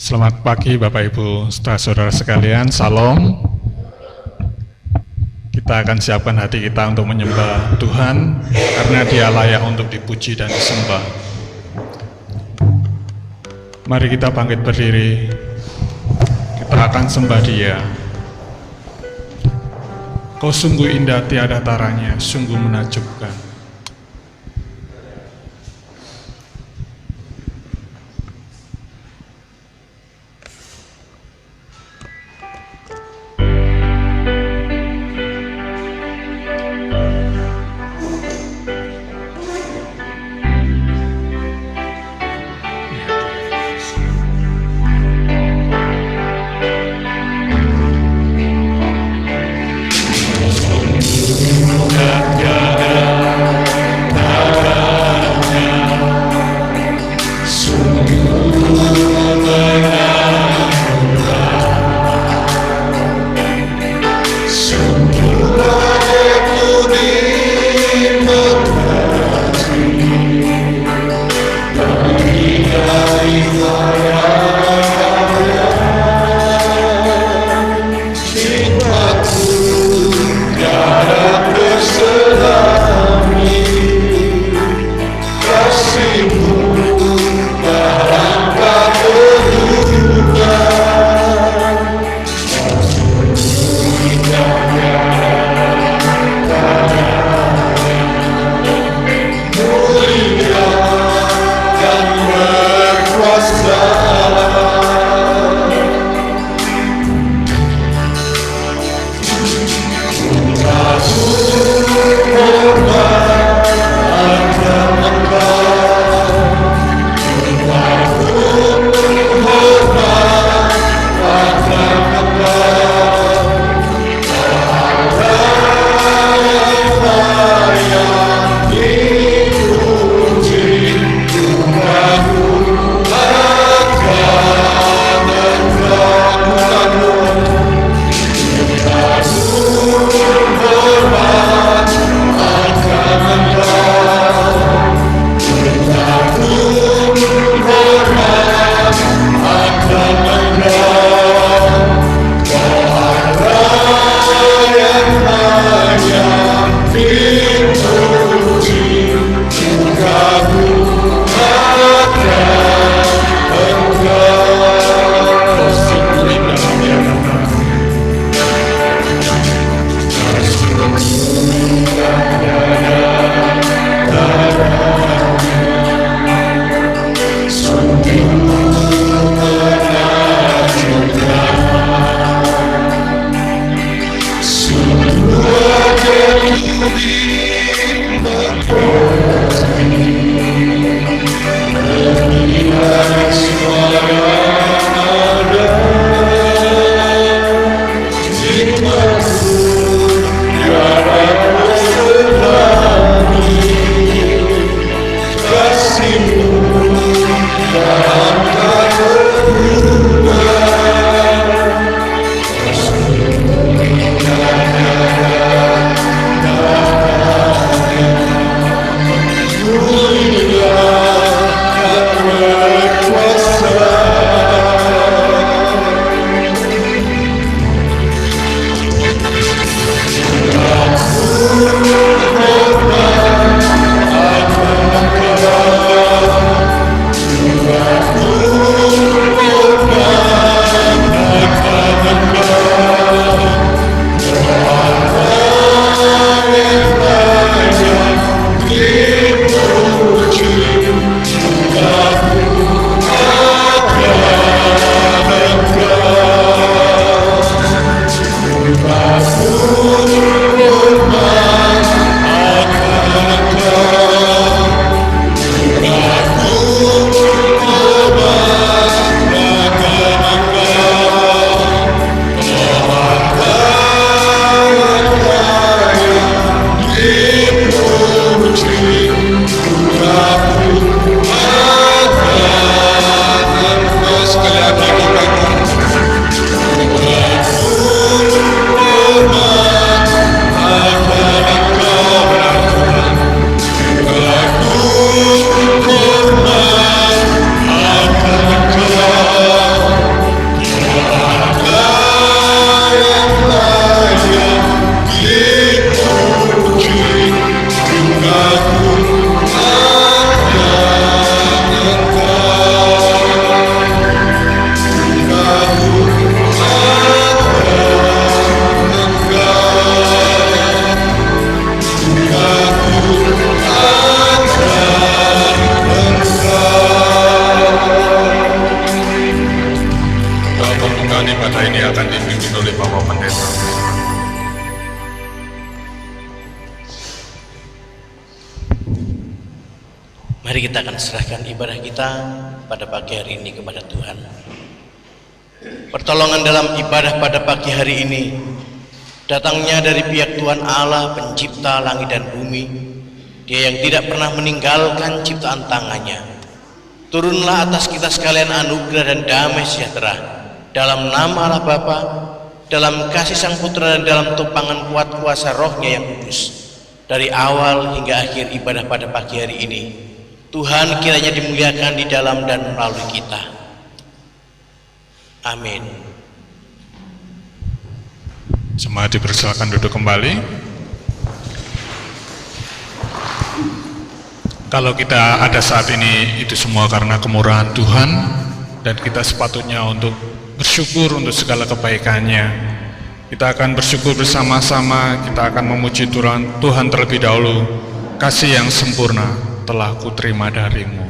Selamat pagi Bapak Ibu saudara sekalian, Salam. Kita akan siapkan hati kita untuk menyembah Tuhan karena Dia layak untuk dipuji dan disembah. Mari kita bangkit berdiri, kita akan sembah Dia. Kau sungguh indah tiada taranya, sungguh menakjubkan. Pembukaan ibadah ini akan dipimpin oleh Bapak Pendeta. Mari kita akan serahkan ibadah kita pada pagi hari ini kepada Tuhan. Pertolongan dalam ibadah pada pagi hari ini datangnya dari pihak Tuhan Allah, pencipta langit dan bumi, Dia yang tidak pernah meninggalkan ciptaan tangannya. Turunlah atas kita sekalian anugerah dan damai sejahtera dalam nama Allah Bapa, dalam kasih Sang Putra, dan dalam tumpangan kuat kuasa Roh-Nya yang kudus. Dari awal hingga akhir ibadah pada pagi hari ini, Tuhan kiranya dimuliakan di dalam dan melalui kita. Amin. Jemaat dipersilakan duduk kembali. Kalau kita ada saat ini, itu semua karena kemurahan Tuhan, dan kita sepatutnya untuk bersyukur untuk segala kebaikannya. Kita akan bersyukur bersama-sama, kita akan memuji Tuhan terlebih dahulu. Kasih yang sempurna telah kuterima darimu.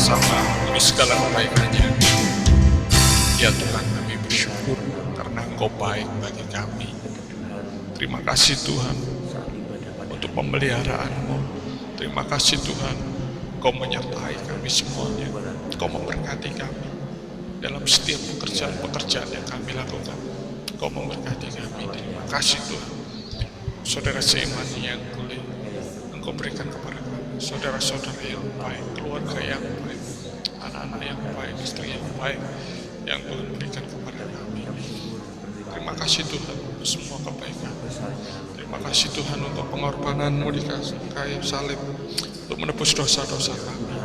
bersama-sama untuk segala kebaikannya. Ya Tuhan, kami bersyukur karena Engkau baik bagi kami. Terima kasih Tuhan untuk pemeliharaan-Mu. Terima kasih Tuhan, Engkau menyertai kami semuanya. Engkau memberkati kami dalam setiap pekerjaan-pekerjaan yang kami lakukan. Engkau memberkati kami. Terima kasih Tuhan. Saudara seiman yang boleh Engkau berikan kepada kami, saudara-saudara yang baik, keluarga yang baik, anak-anak yang baik, istri yang baik yang Tuhan berikan kepada kami. Terima kasih Tuhan untuk semua kebaikan. Terima kasih Tuhan untuk pengorbanan-Mu di kayu salib untuk menebus dosa-dosa kami.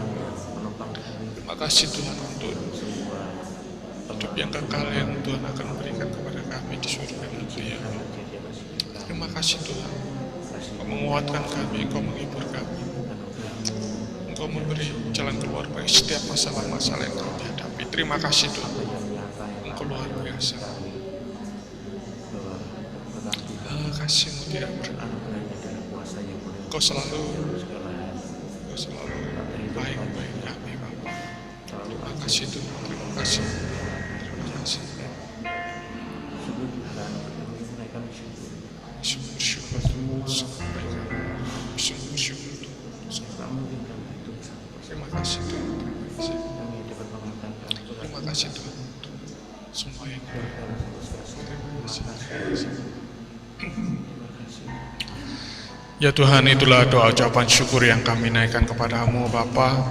Terima kasih Tuhan untuk hidup yang kekal yang Tuhan akan berikan kepada kami di surga nanti ya. Terima kasih Tuhan, Engkau menguatkan kami, Engkau menghibur kami, Engkau memberi jalan keluar bagi setiap masalah-masalah yang kami hadapi. Terima kasih Tuhan, Engkau luar biasa. Kasih-Mu tidak pernah. Engkau selalu baik bagi kami Bapa. Terima kasih Tuhan, terima kasih. Terima kasih. Bersyukur terima kasih Tuhan. Terima kasih Tuhan untuk semua yang terima kasih. Ya Tuhan, itulah doa ucapan syukur yang kami naikkan kepada-Mu Bapa.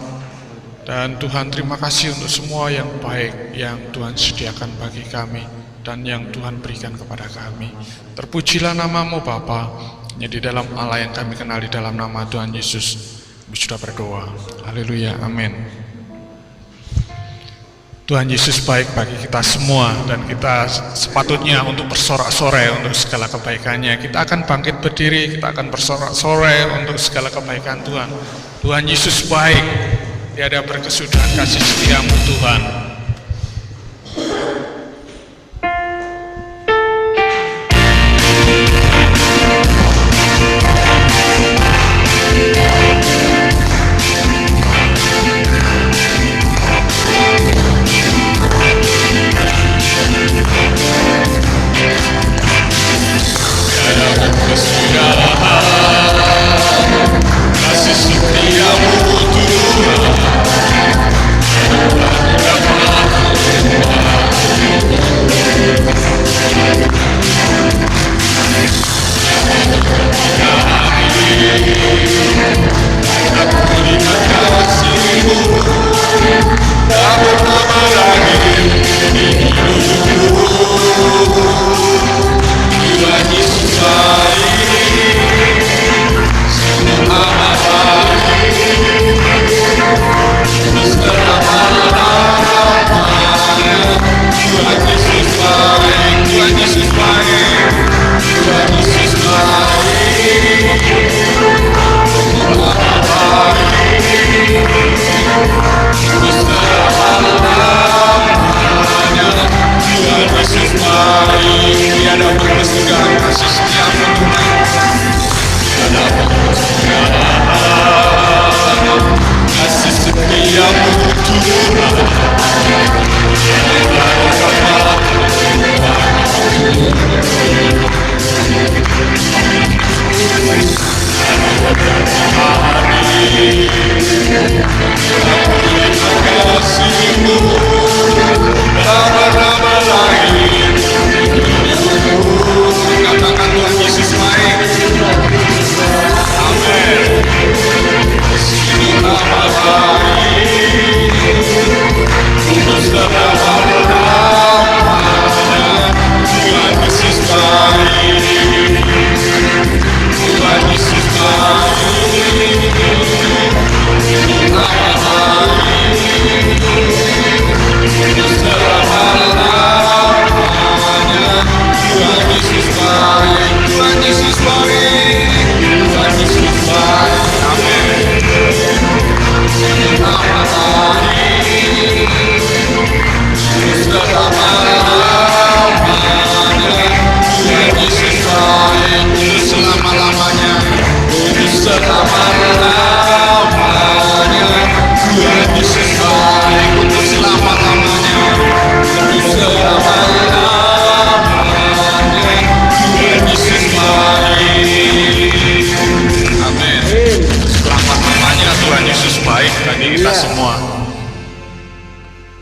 Dan Tuhan, terima kasih untuk semua yang baik yang Tuhan sediakan bagi kami dan yang Tuhan berikan kepada kami. Terpujilah nama-Mu Bapa. Hanya di dalam Allah yang kami kenal, di dalam nama Tuhan Yesus kami sudah berdoa. Haleluya, amin. Tuhan Yesus baik bagi kita semua dan kita sepatutnya untuk bersorak-sorai untuk segala kebaikannya. Kita akan bangkit berdiri, kita akan bersorak-sorai untuk segala kebaikan Tuhan. Tuhan Yesus baik, tiada berkesudahan kasih setia-Mu Tuhan. Kasih setiamu Tuhan,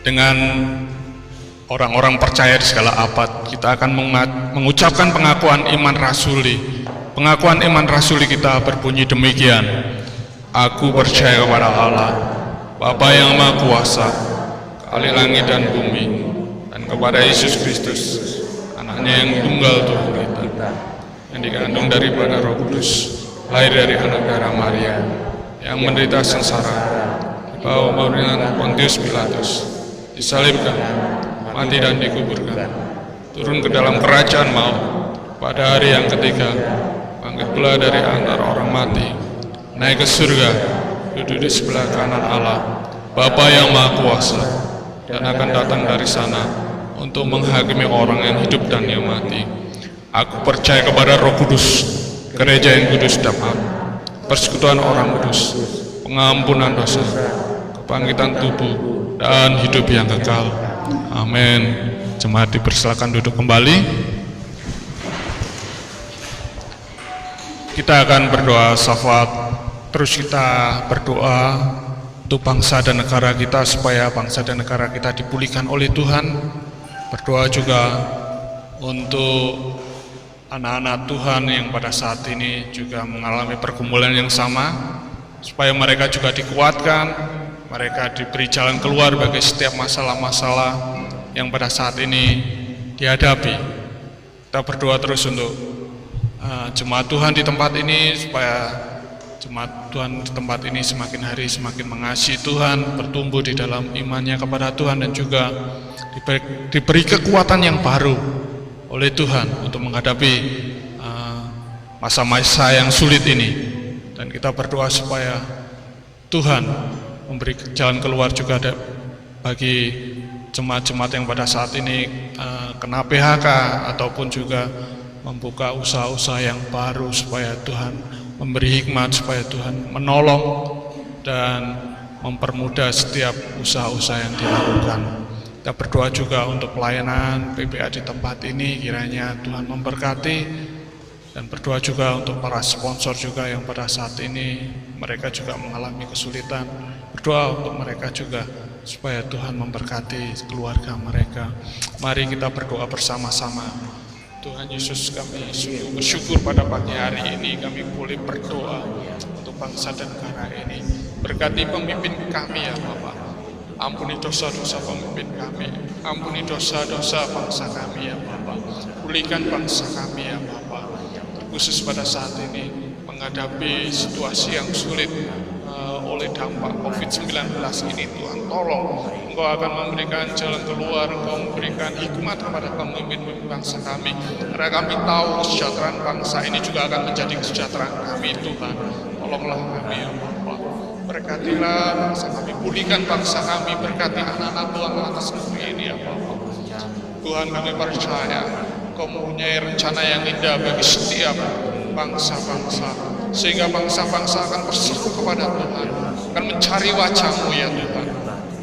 dengan orang-orang percaya di segala abad. Kita akan mengucapkan pengakuan iman rasuli. Pengakuan iman rasuli kita berbunyi demikian: Aku percaya kepada Allah, Bapa yang Maha Kuasa, Kali langit dan bumi, dan kepada Yesus Kristus, anaknya yang tunggal Tuhan kita, yang dikandung daripada Roh Kudus, lahir dari anak darah Maria, yang menderita sengsara, dibawa pemerintahan Pontius Pilatus, disalibkan, mati dan dikuburkan, turun ke dalam kerajaan maut, pada hari yang ketiga bangkit pula dari antara orang mati, naik ke surga, duduk di sebelah kanan Allah, Bapa yang Maha Kuasa, dan akan datang dari sana untuk menghakimi orang yang hidup dan yang mati. Aku percaya kepada Roh Kudus, gereja yang kudus dan am, persekutuan orang kudus, pengampunan dosa, kebangkitan tubuh, dan hidup yang kekal. Amin. Jemaat dipersilakan duduk kembali. Kita akan berdoa syafaat. Terus kita berdoa untuk bangsa dan negara kita, supaya bangsa dan negara kita dipulihkan oleh Tuhan. Berdoa juga untuk anak-anak Tuhan yang pada saat ini juga mengalami pergumulan yang sama, supaya mereka juga dikuatkan, mereka diberi jalan keluar bagi setiap masalah-masalah yang pada saat ini dihadapi. Kita berdoa terus untuk jemaat Tuhan di tempat ini, supaya jemaat Tuhan di tempat ini semakin hari semakin mengasihi Tuhan, bertumbuh di dalam imannya kepada Tuhan, dan juga diberi kekuatan yang baru oleh Tuhan untuk menghadapi masa-masa yang sulit ini. Dan kita berdoa supaya Tuhan memberi jalan keluar juga bagi jemaat-jemaat yang pada saat ini kena PHK, ataupun juga membuka usaha-usaha yang baru, supaya Tuhan memberi hikmat, supaya Tuhan menolong dan mempermudah setiap usaha-usaha yang dilakukan. Kita berdoa juga untuk pelayanan PPA di tempat ini, kiranya Tuhan memberkati, dan berdoa juga untuk para sponsor juga yang pada saat ini mereka juga mengalami kesulitan. Berdoa untuk mereka juga supaya Tuhan memberkati keluarga mereka. Mari kita berdoa bersama-sama. Tuhan Yesus, kami sungguh bersyukur pada pagi hari ini kami boleh berdoa untuk bangsa dan negara ini. Berkati pemimpin kami ya Bapak. Ampuni dosa-dosa pemimpin kami, ampuni dosa-dosa bangsa kami ya Bapak. Pulihkan bangsa kami ya Bapak. Terkhusus pada saat ini menghadapi situasi yang sulit oleh dampak COVID-19 ini, Tuhan tolong Engkau akan memberikan jalan keluar, Engkau memberikan hikmat kepada pemimpin bangsa kami, karena kami tahu kesejahteraan bangsa ini juga akan menjadi kesejahteraan kami. Tuhan tolonglah kami ya Bapak, berkatilah bangsa kami, pulihkan bangsa kami, berkati anak-anak Tuhan atas negeri ini ya Bapak. Tuhan, kami percaya Engkau mempunyai rencana yang indah bagi setiap bangsa-bangsa, sehingga bangsa-bangsa akan berseru kepada Tuhan, akan mencari wajah-Mu ya Tuhan,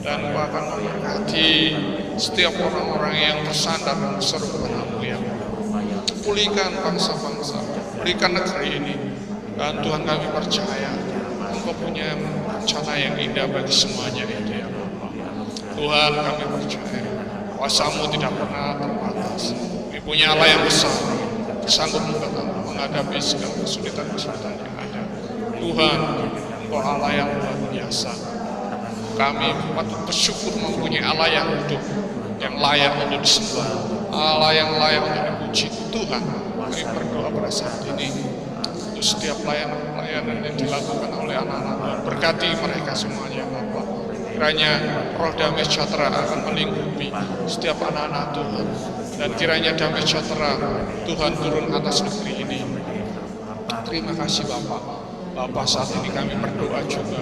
dan Engkau akan memberkati setiap orang-orang yang bersandar dan berseru kepada-Mu ya Tuhan. Pulihkan bangsa-bangsa, pulihkan negeri ini, dan Tuhan kami percaya Engkau punya rencana yang indah bagi semuanya itu ya Bapak. Tuhan, kami percaya kuasa-Mu tidak pernah terbatas. Kami punya Allah yang besar, sanggup menghadapi segala kesulitan-kesulitan yang ada. Tuhan, Engkau Allah yang luar biasa. Kami patut bersyukur mempunyai Allah yang hidup, yang layak untuk disembah, Allah yang layak untuk dipuji. Tuhan, kami berdoa pada saat ini untuk setiap pelayanan yang dilakukan oleh anak-anak Tuhan. Berkati mereka semuanya Bapak. Kiranya roh damai sejahtera akan melingkupi setiap anak-anak Tuhan, dan kiranya damai sejahtera Tuhan turun atas negeri ini. Terima kasih Bapak. Bapak, saat ini kami berdoa juga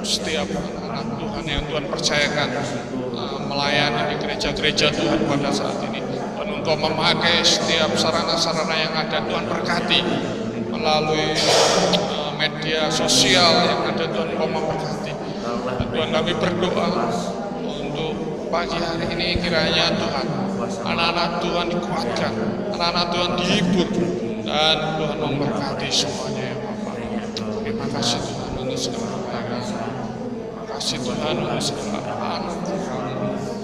setiap anak-anak Tuhan yang Tuhan percayakan melayani di gereja-gereja Tuhan pada saat ini. Dan Engkau memakai setiap sarana-sarana yang ada, Tuhan berkati melalui media sosial yang ada, Tuhan Engkau memberkati. Dan Tuhan, kami berdoa untuk pagi hari ini, kiranya Tuhan anak-anak Tuhan dikuatkan, anak-anak Tuhan dihibur, dan Tuhan memberkati semuanya ya Bapak. Terima kasih Tuhan untuk segala kebaikan. Terima kasih Tuhan untuk segala anugerah.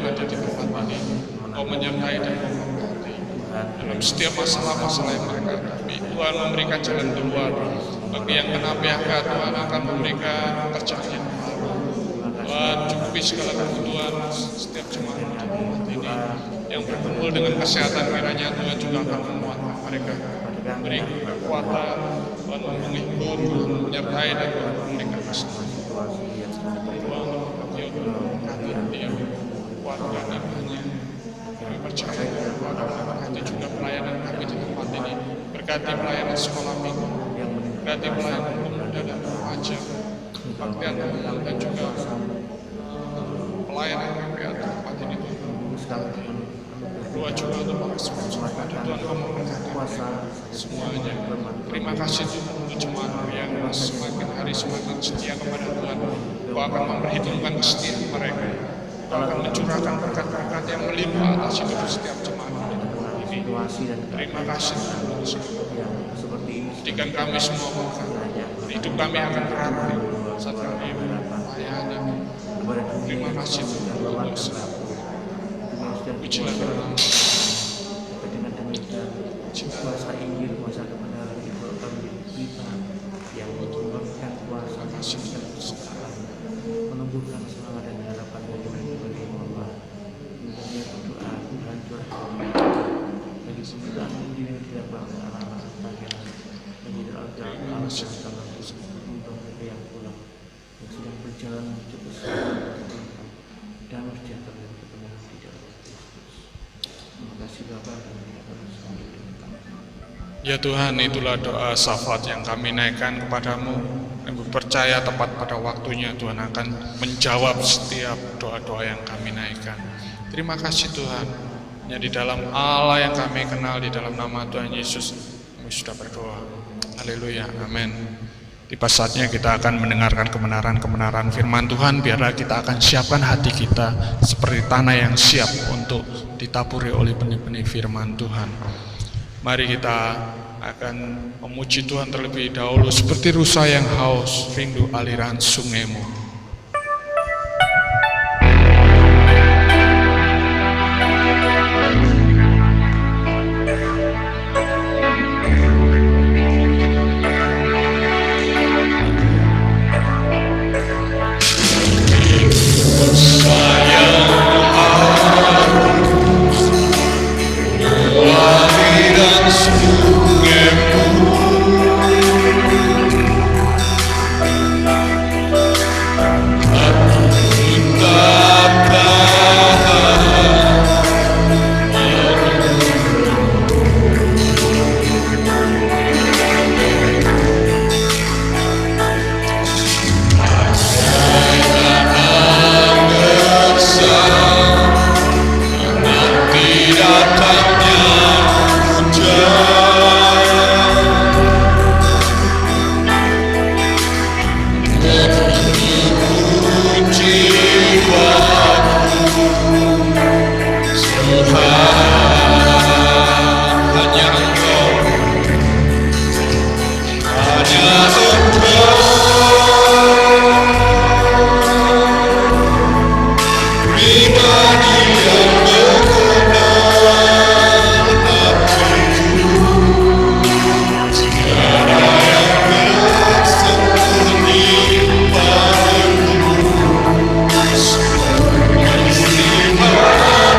yang ada di tempat ini. Engkau menyertai dan memberkati dalam setiap masalah-masalah yang mereka hadapi. Tuhan memberikan jalan keluar. Bagi yang kena PHK, Tuhan akan memberikan pekerjaan yang baru. Tuhan cukupi segala kebutuhan setiap jemaat di tempat ini. Yang berkumpul dengan kesehatan, kiranya Tuhan juga akan menguatkan mereka, beri kekuatan. Tuhan menghibur, menyertai dan memberikan kesenangan. Tuhan memberkati dia, kuatkan imannya. Kami percaya Tuhan memberkati juga pelayanan kami di tempat ini. Berkati pelayanan sekolah minggu, berkati pelayanan pemuda dan remaja, kebaktian dan juga pelayanan KPA di tempat ini. Berdoa juga untuk para sponsor, Tuhan kamu memberkati semuanya. Terima kasih Tuhan untuk jemaat yang semakin hari semakin setia kepada Tuhan. Kau akan memperhitungkan kesetiaan mereka. Kau akan mencurahkan berkat-berkat yang melimpah atas hidup setiap jemaat ini. Terima kasih Tuhan untuk semua. Jadikan kami semua berkat. Hidup kami akan berarti saat kami melayani. Terima kasih Tuhan untuk semua. Pujilah nama. Dengan demikian kuasa Injil, kuasa kebenaran itu akan kita yang mengembangkan kuasa dan kesukaan, menumbuhkan semangat dan harapan bagi Allah. Kemudian berdoa Tuhan curahkan bagi pemberitaan Injil yang tidak bangsa anak-anak bagian bagi al-Jal al-Jal untuk mereka yang pulang yang sedang berjalan menuju ke surga dan sejahtera yang ketemu di dalam Kristus. Terima kasih Bapa dan Ya Tuhan, itulah doa syafaat yang kami naikkan kepadamu. Kami percaya tepat pada waktunya Tuhan akan menjawab setiap doa-doa yang kami naikkan. Terima kasih Tuhan. Hanya di dalam Allah yang kami kenal, di dalam nama Tuhan Yesus kami sudah berdoa. Haleluya, amin. Tiba saatnya kita akan mendengarkan kebenaran-kebenaran firman Tuhan. Biarlah kita akan siapkan hati kita seperti tanah yang siap untuk ditaburi oleh benih-benih firman Tuhan. Mari kita akan memuji Tuhan terlebih dahulu seperti rusa yang haus rindu aliran sungaimu.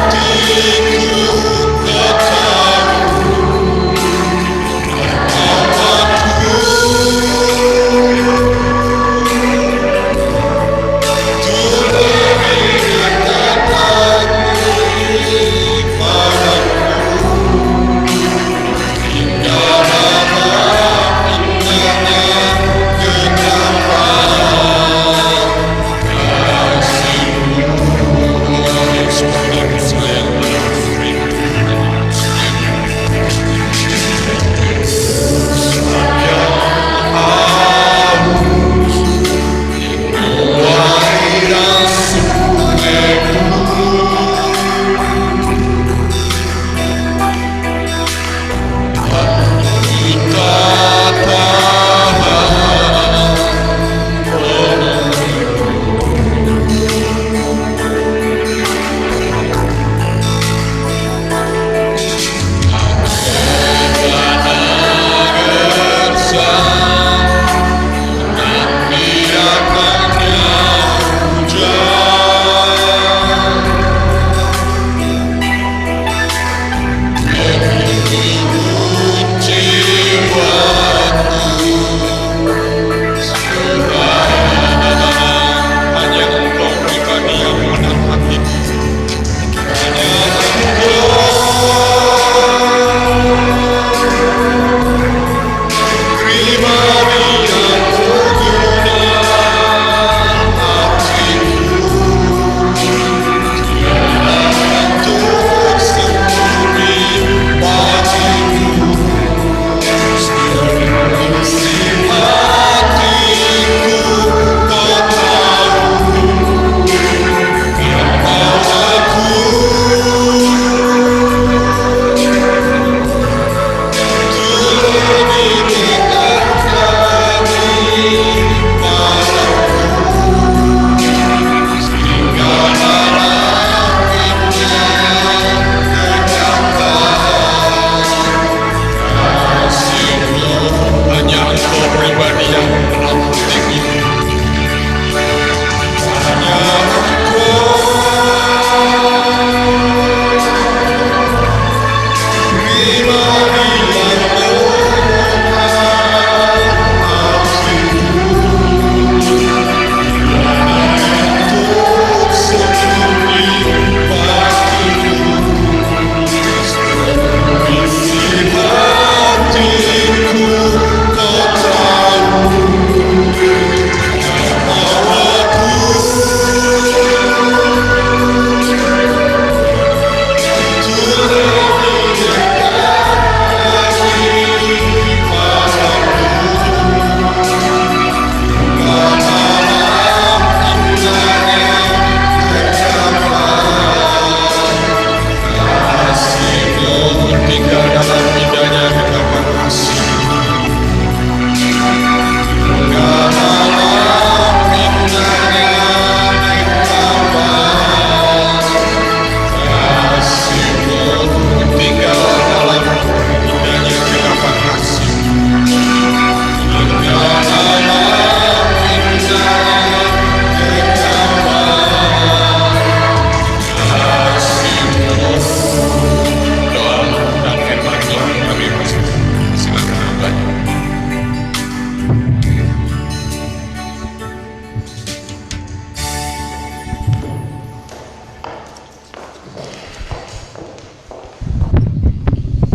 Hatiku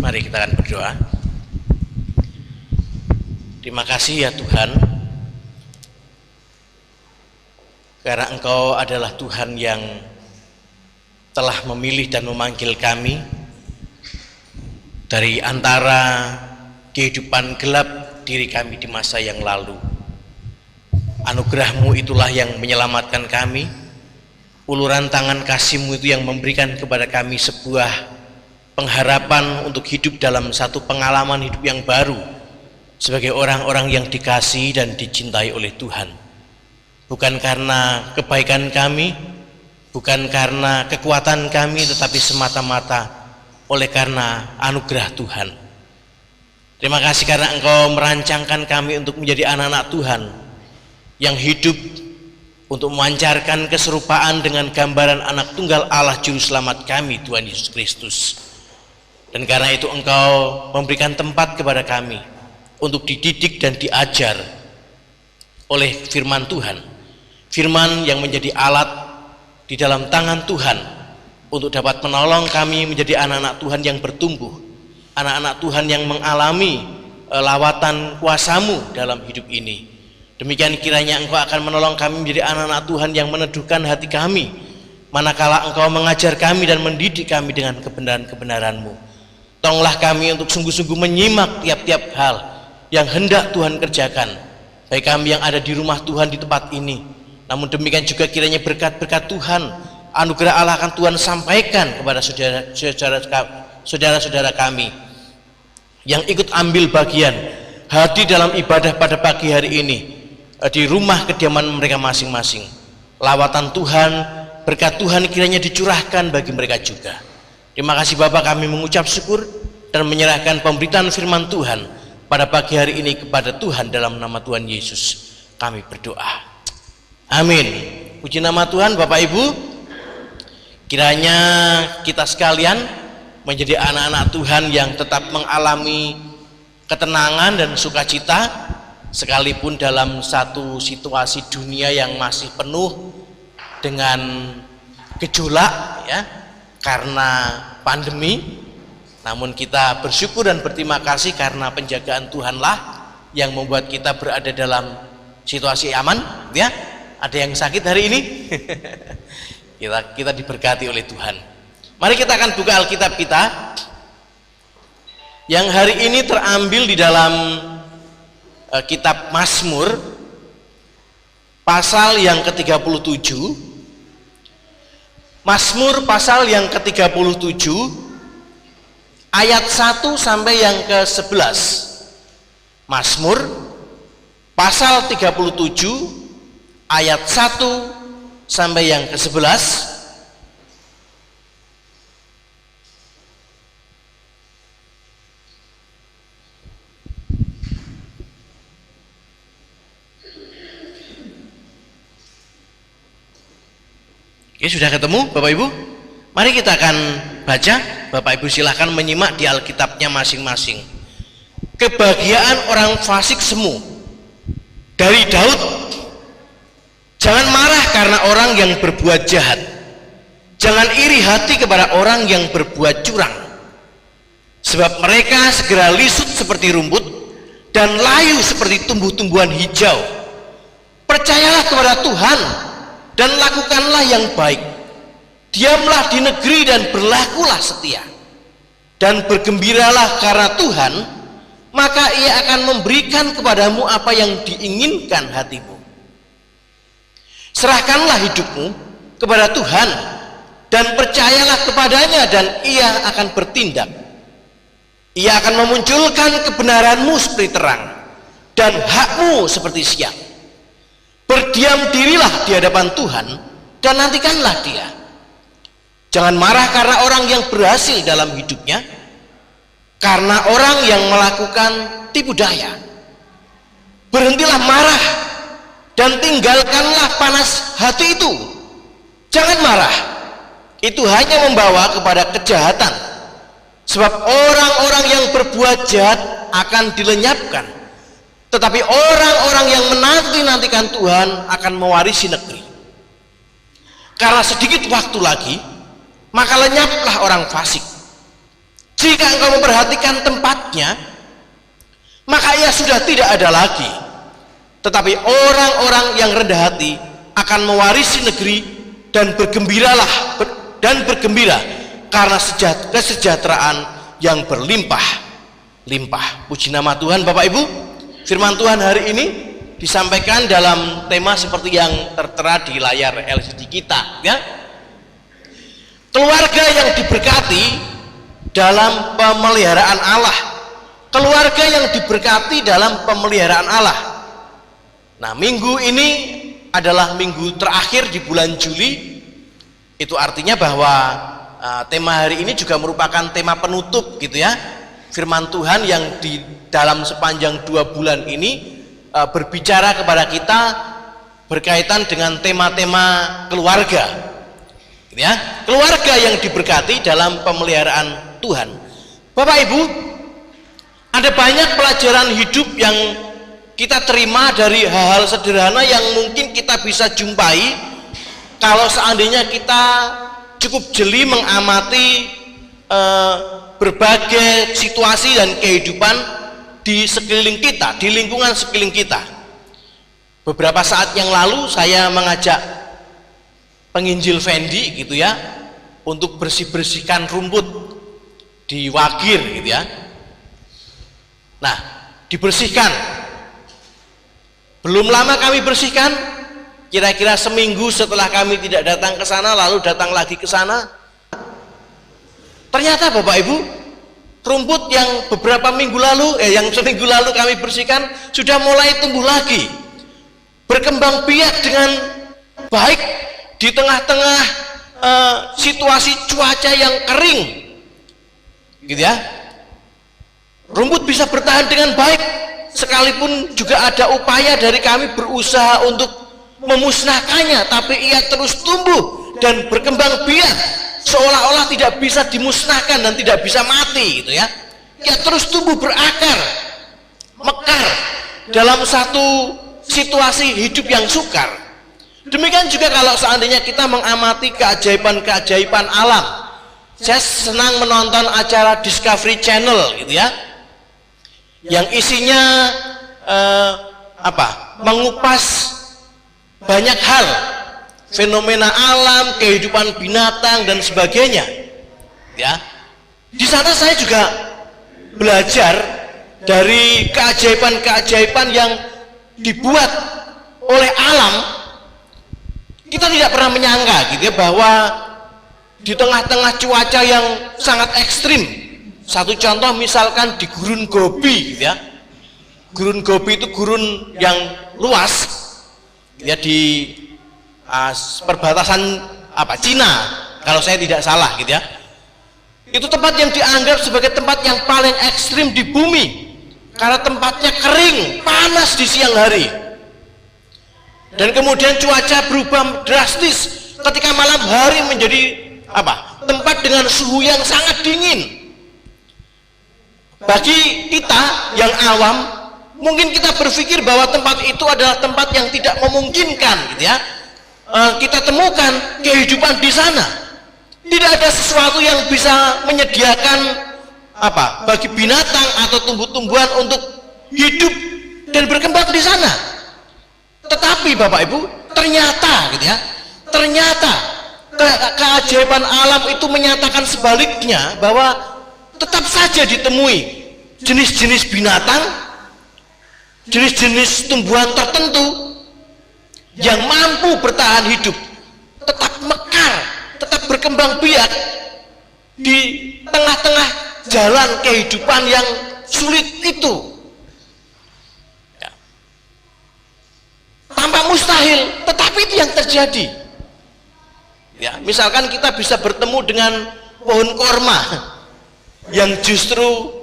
Mari kita akan berdoa. Terima kasih ya Tuhan, karena Engkau adalah Tuhan yang telah memilih dan memanggil kami dari antara kehidupan gelap diri kami di masa yang lalu. Anugerah-Mu itulah yang menyelamatkan kami. Uluran tangan kasih-Mu itu yang memberikan kepada kami sebuah pengharapan untuk hidup dalam satu pengalaman hidup yang baru sebagai orang-orang yang dikasihi dan dicintai oleh Tuhan. Bukan karena kebaikan kami, bukan karena kekuatan kami, tetapi semata-mata oleh karena anugerah Tuhan. Terima kasih karena Engkau merancangkan kami untuk menjadi anak-anak Tuhan yang hidup untuk memancarkan keserupaan dengan gambaran anak tunggal Allah Juru Selamat kami, Tuhan Yesus Kristus. Dan karena itu Engkau memberikan tempat kepada kami untuk dididik dan diajar oleh firman Tuhan. Firman yang menjadi alat di dalam tangan Tuhan untuk dapat menolong kami menjadi anak-anak Tuhan yang bertumbuh, anak-anak Tuhan yang mengalami lawatan kuasa-Mu dalam hidup ini. Demikian kiranya Engkau akan menolong kami menjadi anak-anak Tuhan yang meneduhkan hati kami manakala Engkau mengajar kami dan mendidik kami dengan kebenaran-kebenaran-Mu. Tolonglah kami untuk sungguh-sungguh menyimak tiap-tiap hal yang hendak Tuhan kerjakan, baik kami yang ada di rumah Tuhan di tempat ini. Namun demikian juga kiranya berkat-berkat Tuhan, anugerah Allah akan Tuhan sampaikan kepada saudara-saudara kami yang ikut ambil bagian hadir dalam ibadah pada pagi hari ini di rumah kediaman mereka masing-masing. Lawatan Tuhan, berkat Tuhan kiranya dicurahkan bagi mereka juga. Terima kasih Bapak, kami mengucap syukur dan menyerahkan pemberitaan firman Tuhan pada pagi hari ini kepada Tuhan dalam nama Tuhan Yesus. Kami berdoa. Amin. Puji nama Tuhan. Bapak Ibu, kiranya kita sekalian menjadi anak-anak Tuhan yang tetap mengalami ketenangan dan sukacita sekalipun dalam satu situasi dunia yang masih penuh dengan gejolak ya, karena pandemi. Namun kita bersyukur dan berterima kasih karena penjagaan Tuhanlah yang membuat kita berada dalam situasi aman ya. Ada yang sakit hari ini? kita diberkati oleh Tuhan. Mari kita akan buka Alkitab kita yang hari ini terambil di dalam kitab Mazmur pasal yang ke-37. Mazmur pasal yang ke-37 ayat 1 sampai yang ke-11. Mazmur pasal 37 ayat 1 sampai yang ke-11. Oke, sudah ketemu Bapak Ibu? Mari kita akan baca. Bapak Ibu silahkan menyimak di Alkitabnya masing-masing. Kebahagiaan orang fasik semu dari Daud. Jangan marah karena orang yang berbuat jahat. Jangan iri hati kepada orang yang berbuat curang. Sebab mereka segera lisut seperti rumput dan layu seperti tumbuh-tumbuhan hijau. Percayalah kepada Tuhan dan lakukanlah yang baik. Diamlah di negeri dan berlakulah setia. Dan bergembiralah karena Tuhan, maka Ia akan memberikan kepadamu apa yang diinginkan hatimu. Serahkanlah hidupmu kepada Tuhan dan percayalah kepadanya dan Ia akan bertindak. Ia akan memunculkan kebenaranmu seperti terang dan hakmu seperti siang. Berdiam dirilah di hadapan Tuhan dan nantikanlah Dia. Jangan marah karena orang yang berhasil dalam hidupnya, karena orang yang melakukan tipu daya. Berhentilah marah dan tinggalkanlah panas hati itu. Jangan marah, itu hanya membawa kepada kejahatan. Sebab orang-orang yang berbuat jahat akan dilenyapkan, tetapi orang-orang yang menanti-nantikan Tuhan akan mewarisi negeri. Karena sedikit waktu lagi, maka lenyaplah orang fasik. Jika engkau memperhatikan tempatnya, maka ia sudah tidak ada lagi. Tetapi orang-orang yang rendah hati akan mewarisi negeri dan bergembira karena kesejahteraan yang berlimpah-limpah. Puji nama Tuhan. Bapak Ibu, firman Tuhan hari ini disampaikan dalam tema seperti yang tertera di layar LCD kita, ya. Keluarga yang diberkati dalam pemeliharaan Allah. Keluarga yang diberkati dalam pemeliharaan Allah. Nah, minggu ini adalah minggu terakhir di bulan Juli. Itu artinya bahwa tema hari ini juga merupakan tema penutup, gitu ya. Firman Tuhan yang di dalam sepanjang 2 bulan ini berbicara kepada kita berkaitan dengan tema-tema keluarga, gitu ya. Keluarga yang diberkati dalam pemeliharaan Tuhan. Bapak Ibu, ada banyak pelajaran hidup yang kita terima dari hal-hal sederhana yang mungkin kita bisa jumpai kalau seandainya kita cukup jeli mengamati berbagai situasi dan kehidupan di sekeliling kita, di lingkungan sekeliling kita. Beberapa saat yang lalu saya mengajak penginjil Fendi, gitu ya, untuk bersih-bersihkan rumput di Wagir, gitu ya. Nah, dibersihkan. Belum lama kami bersihkan, kira-kira seminggu setelah kami tidak datang ke sana, lalu datang lagi ke sana. Ternyata Bapak Ibu, rumput yang beberapa minggu lalu, yang seminggu lalu kami bersihkan sudah mulai tumbuh lagi, berkembang biak dengan baik di tengah-tengah situasi cuaca yang kering, gitu ya. Rumput bisa bertahan dengan baik, sekalipun juga ada upaya dari kami berusaha untuk memusnahkannya, tapi ia terus tumbuh dan berkembang biak seolah-olah tidak bisa dimusnahkan dan tidak bisa mati, gitu ya. Ia terus tumbuh berakar, mekar dalam satu situasi hidup yang sukar. Demikian juga kalau seandainya kita mengamati keajaiban-keajaiban alam. Saya senang menonton acara Discovery Channel, gitu ya, yang isinya mengupas banyak hal, fenomena alam, kehidupan binatang dan sebagainya, ya. Di sana saya juga belajar dari keajaiban-keajaiban yang dibuat oleh alam. Kita tidak pernah menyangka, gitu ya, bahwa di tengah-tengah cuaca yang sangat ekstrim. Satu contoh misalkan di Gurun Gobi, gitu ya. Gurun Gobi itu gurun yang luas, ya, di perbatasan Cina, kalau saya tidak salah, gitu ya. Itu tempat yang dianggap sebagai tempat yang paling ekstrim di bumi karena tempatnya kering, panas di siang hari, dan kemudian cuaca berubah drastis ketika malam hari menjadi tempat dengan suhu yang sangat dingin. Bagi kita yang awam, mungkin kita berpikir bahwa tempat itu adalah tempat yang tidak memungkinkan, gitu ya. Kita temukan kehidupan di sana. Tidak ada sesuatu yang bisa menyediakan bagi binatang atau tumbuh-tumbuhan untuk hidup dan berkembang di sana. Tetapi Bapak Ibu, ternyata, gitu ya, ternyata keajaiban alam itu menyatakan sebaliknya, bahwa tetap saja ditemui jenis-jenis binatang, jenis-jenis tumbuhan tertentu yang mampu bertahan hidup, tetap mekar, tetap berkembang biak di tengah-tengah jalan kehidupan yang sulit itu, ya. Tampak mustahil, tetapi itu yang terjadi, ya. Misalkan kita bisa bertemu dengan pohon korma yang justru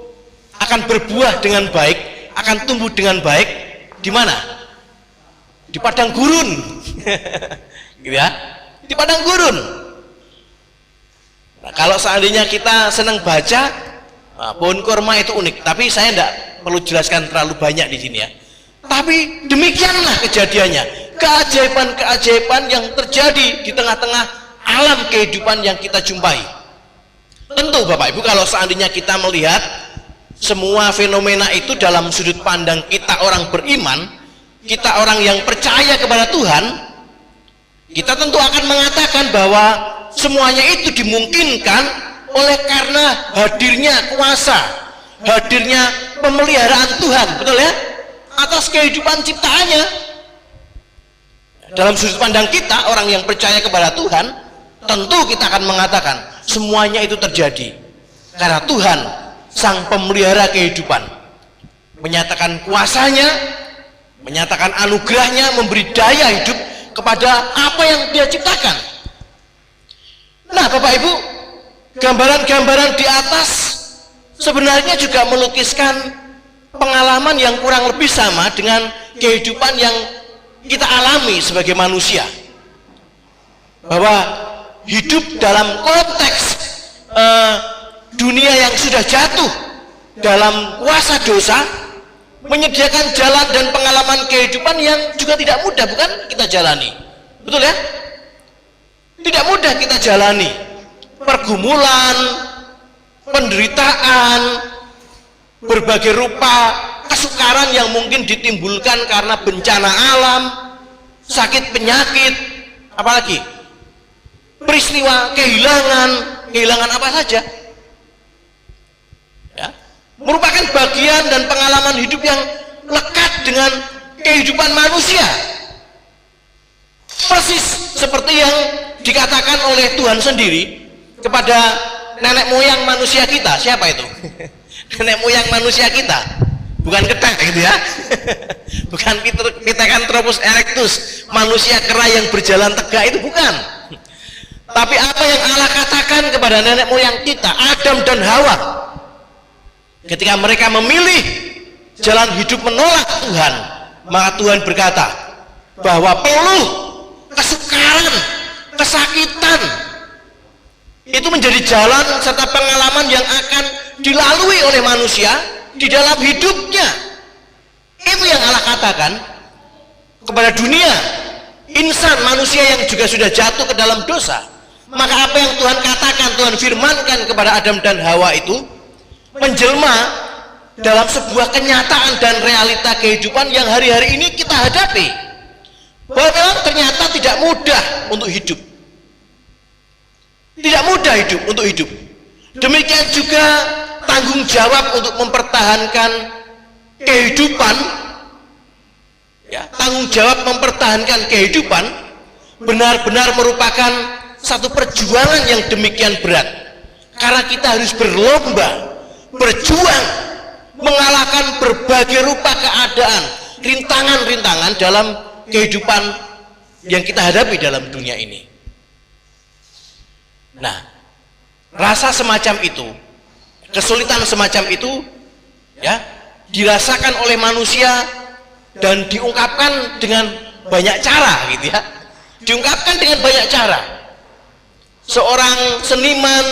akan berbuah dengan baik, akan tumbuh dengan baik di mana? Di padang gurun, gitu ya, di padang gurun. Nah, kalau seandainya kita senang baca, pohon korma itu unik, tapi saya tidak perlu jelaskan terlalu banyak di sini, ya. Tapi demikianlah kejadiannya, keajaiban-keajaiban yang terjadi di tengah-tengah alam kehidupan yang kita jumpai. Tentu Bapak Ibu, kalau seandainya kita melihat semua fenomena itu dalam sudut pandang kita orang beriman, kita orang yang percaya kepada Tuhan, kita tentu akan mengatakan bahwa semuanya itu dimungkinkan oleh karena hadirnya kuasa, hadirnya pemeliharaan Tuhan, betul ya, atas kehidupan ciptaannya. Dalam sudut pandang kita orang yang percaya kepada Tuhan, tentu kita akan mengatakan semuanya itu terjadi karena Tuhan sang pemelihara kehidupan menyatakan kuasanya, menyatakan anugerahnya, memberi daya hidup kepada apa yang dia ciptakan. Nah Bapak Ibu, gambaran-gambaran di atas sebenarnya juga melukiskan pengalaman yang kurang lebih sama dengan kehidupan yang kita alami sebagai manusia, bahwa hidup dalam konteks dunia yang sudah jatuh dalam kuasa dosa menyediakan jalan dan pengalaman kehidupan yang juga tidak mudah, bukan kita jalani, betul ya? Tidak mudah kita jalani pergumulan, penderitaan, berbagai rupa kesukaran yang mungkin ditimbulkan karena bencana alam, sakit penyakit, apalagi peristiwa kehilangan apa saja ya, merupakan bagian dan pengalaman hidup yang lekat dengan kehidupan manusia, persis seperti yang dikatakan oleh Tuhan sendiri kepada nenek moyang manusia kita. Siapa itu? Nenek moyang manusia kita, bukan ketek gitu ya. Bukan Pithecanthropus erectus, manusia kera yang berjalan tegak, itu bukan. Tapi apa yang Allah katakan kepada nenek moyang kita, Adam dan Hawa, ketika mereka memilih jalan hidup menolak Tuhan, maka Tuhan berkata bahwa peluh, kesukaran, kesakitan itu menjadi jalan serta pengalaman yang akan dilalui oleh manusia di dalam hidupnya. Itu yang Allah katakan kepada dunia, insan, manusia yang juga sudah jatuh ke dalam dosa. Maka apa yang Tuhan katakan, Tuhan firmankan kepada Adam dan Hawa itu menjelma dalam sebuah kenyataan dan realita kehidupan yang hari-hari ini kita hadapi, bahwa memang ternyata tidak mudah untuk hidup, tidak mudah hidup untuk hidup. Demikian juga tanggung jawab untuk mempertahankan kehidupan ya, tanggung jawab mempertahankan kehidupan benar-benar merupakan satu perjuangan yang demikian berat, karena kita harus berlomba, berjuang, mengalahkan berbagai rupa keadaan, rintangan-rintangan dalam kehidupan yang kita hadapi dalam dunia ini. Nah, rasa semacam itu, kesulitan semacam itu ya, dirasakan oleh manusia dan diungkapkan dengan banyak cara gitu ya. Diungkapkan dengan banyak cara. Seorang seniman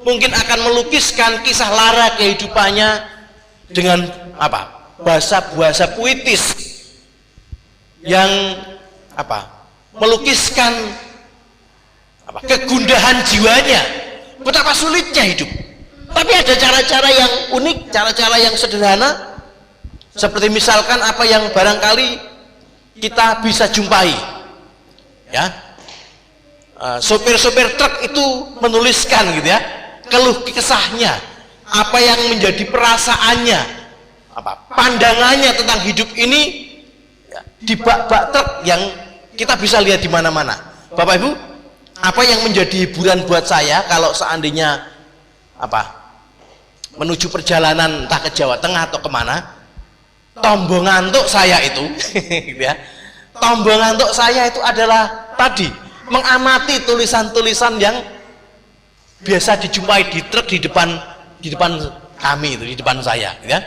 mungkin akan melukiskan kisah lara kehidupannya dengan apa? Bahasa puitis yang apa? Melukiskan apa? Kegundahan jiwanya. Betapa sulitnya hidup. Tapi ada cara-cara yang unik, cara-cara yang sederhana, seperti misalkan apa yang barangkali kita bisa jumpai ya, sopir-sopir truk itu menuliskan gitu ya, keluh kesahnya, apa yang menjadi perasaannya, apa pandangannya tentang hidup ini ya, di bak-bak truk yang kita bisa lihat di mana-mana. Bapak Ibu, apa yang menjadi hiburan buat saya kalau seandainya apa menuju perjalanan entah ke Jawa Tengah atau kemana, tombol ngantuk saya itu gitu ya, tombol ngantuk saya itu adalah tadi mengamati tulisan-tulisan yang biasa dijumpai di truk di depan kami itu, di depan saya gitu ya.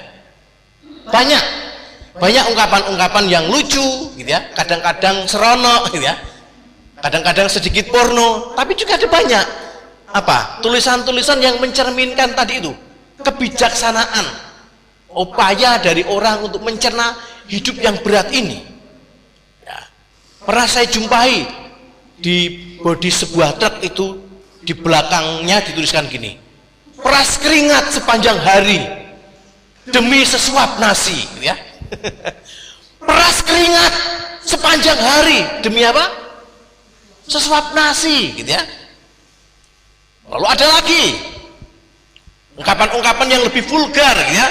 Banyak ungkapan-ungkapan yang lucu gitu ya, kadang-kadang seronok gitu ya, kadang-kadang sedikit porno, tapi juga ada banyak apa tulisan-tulisan yang mencerminkan tadi itu kebijaksanaan, upaya dari orang untuk mencerna hidup yang berat ini ya. Pernah saya jumpai di bodi sebuah truk itu, di belakangnya dituliskan gini, peras keringat sepanjang hari demi sesuap nasi, gitu ya. Peras keringat sepanjang hari demi apa? Sesuap nasi, gitu ya. Lalu ada lagi ungkapan-ungkapan yang lebih vulgar, gitu ya.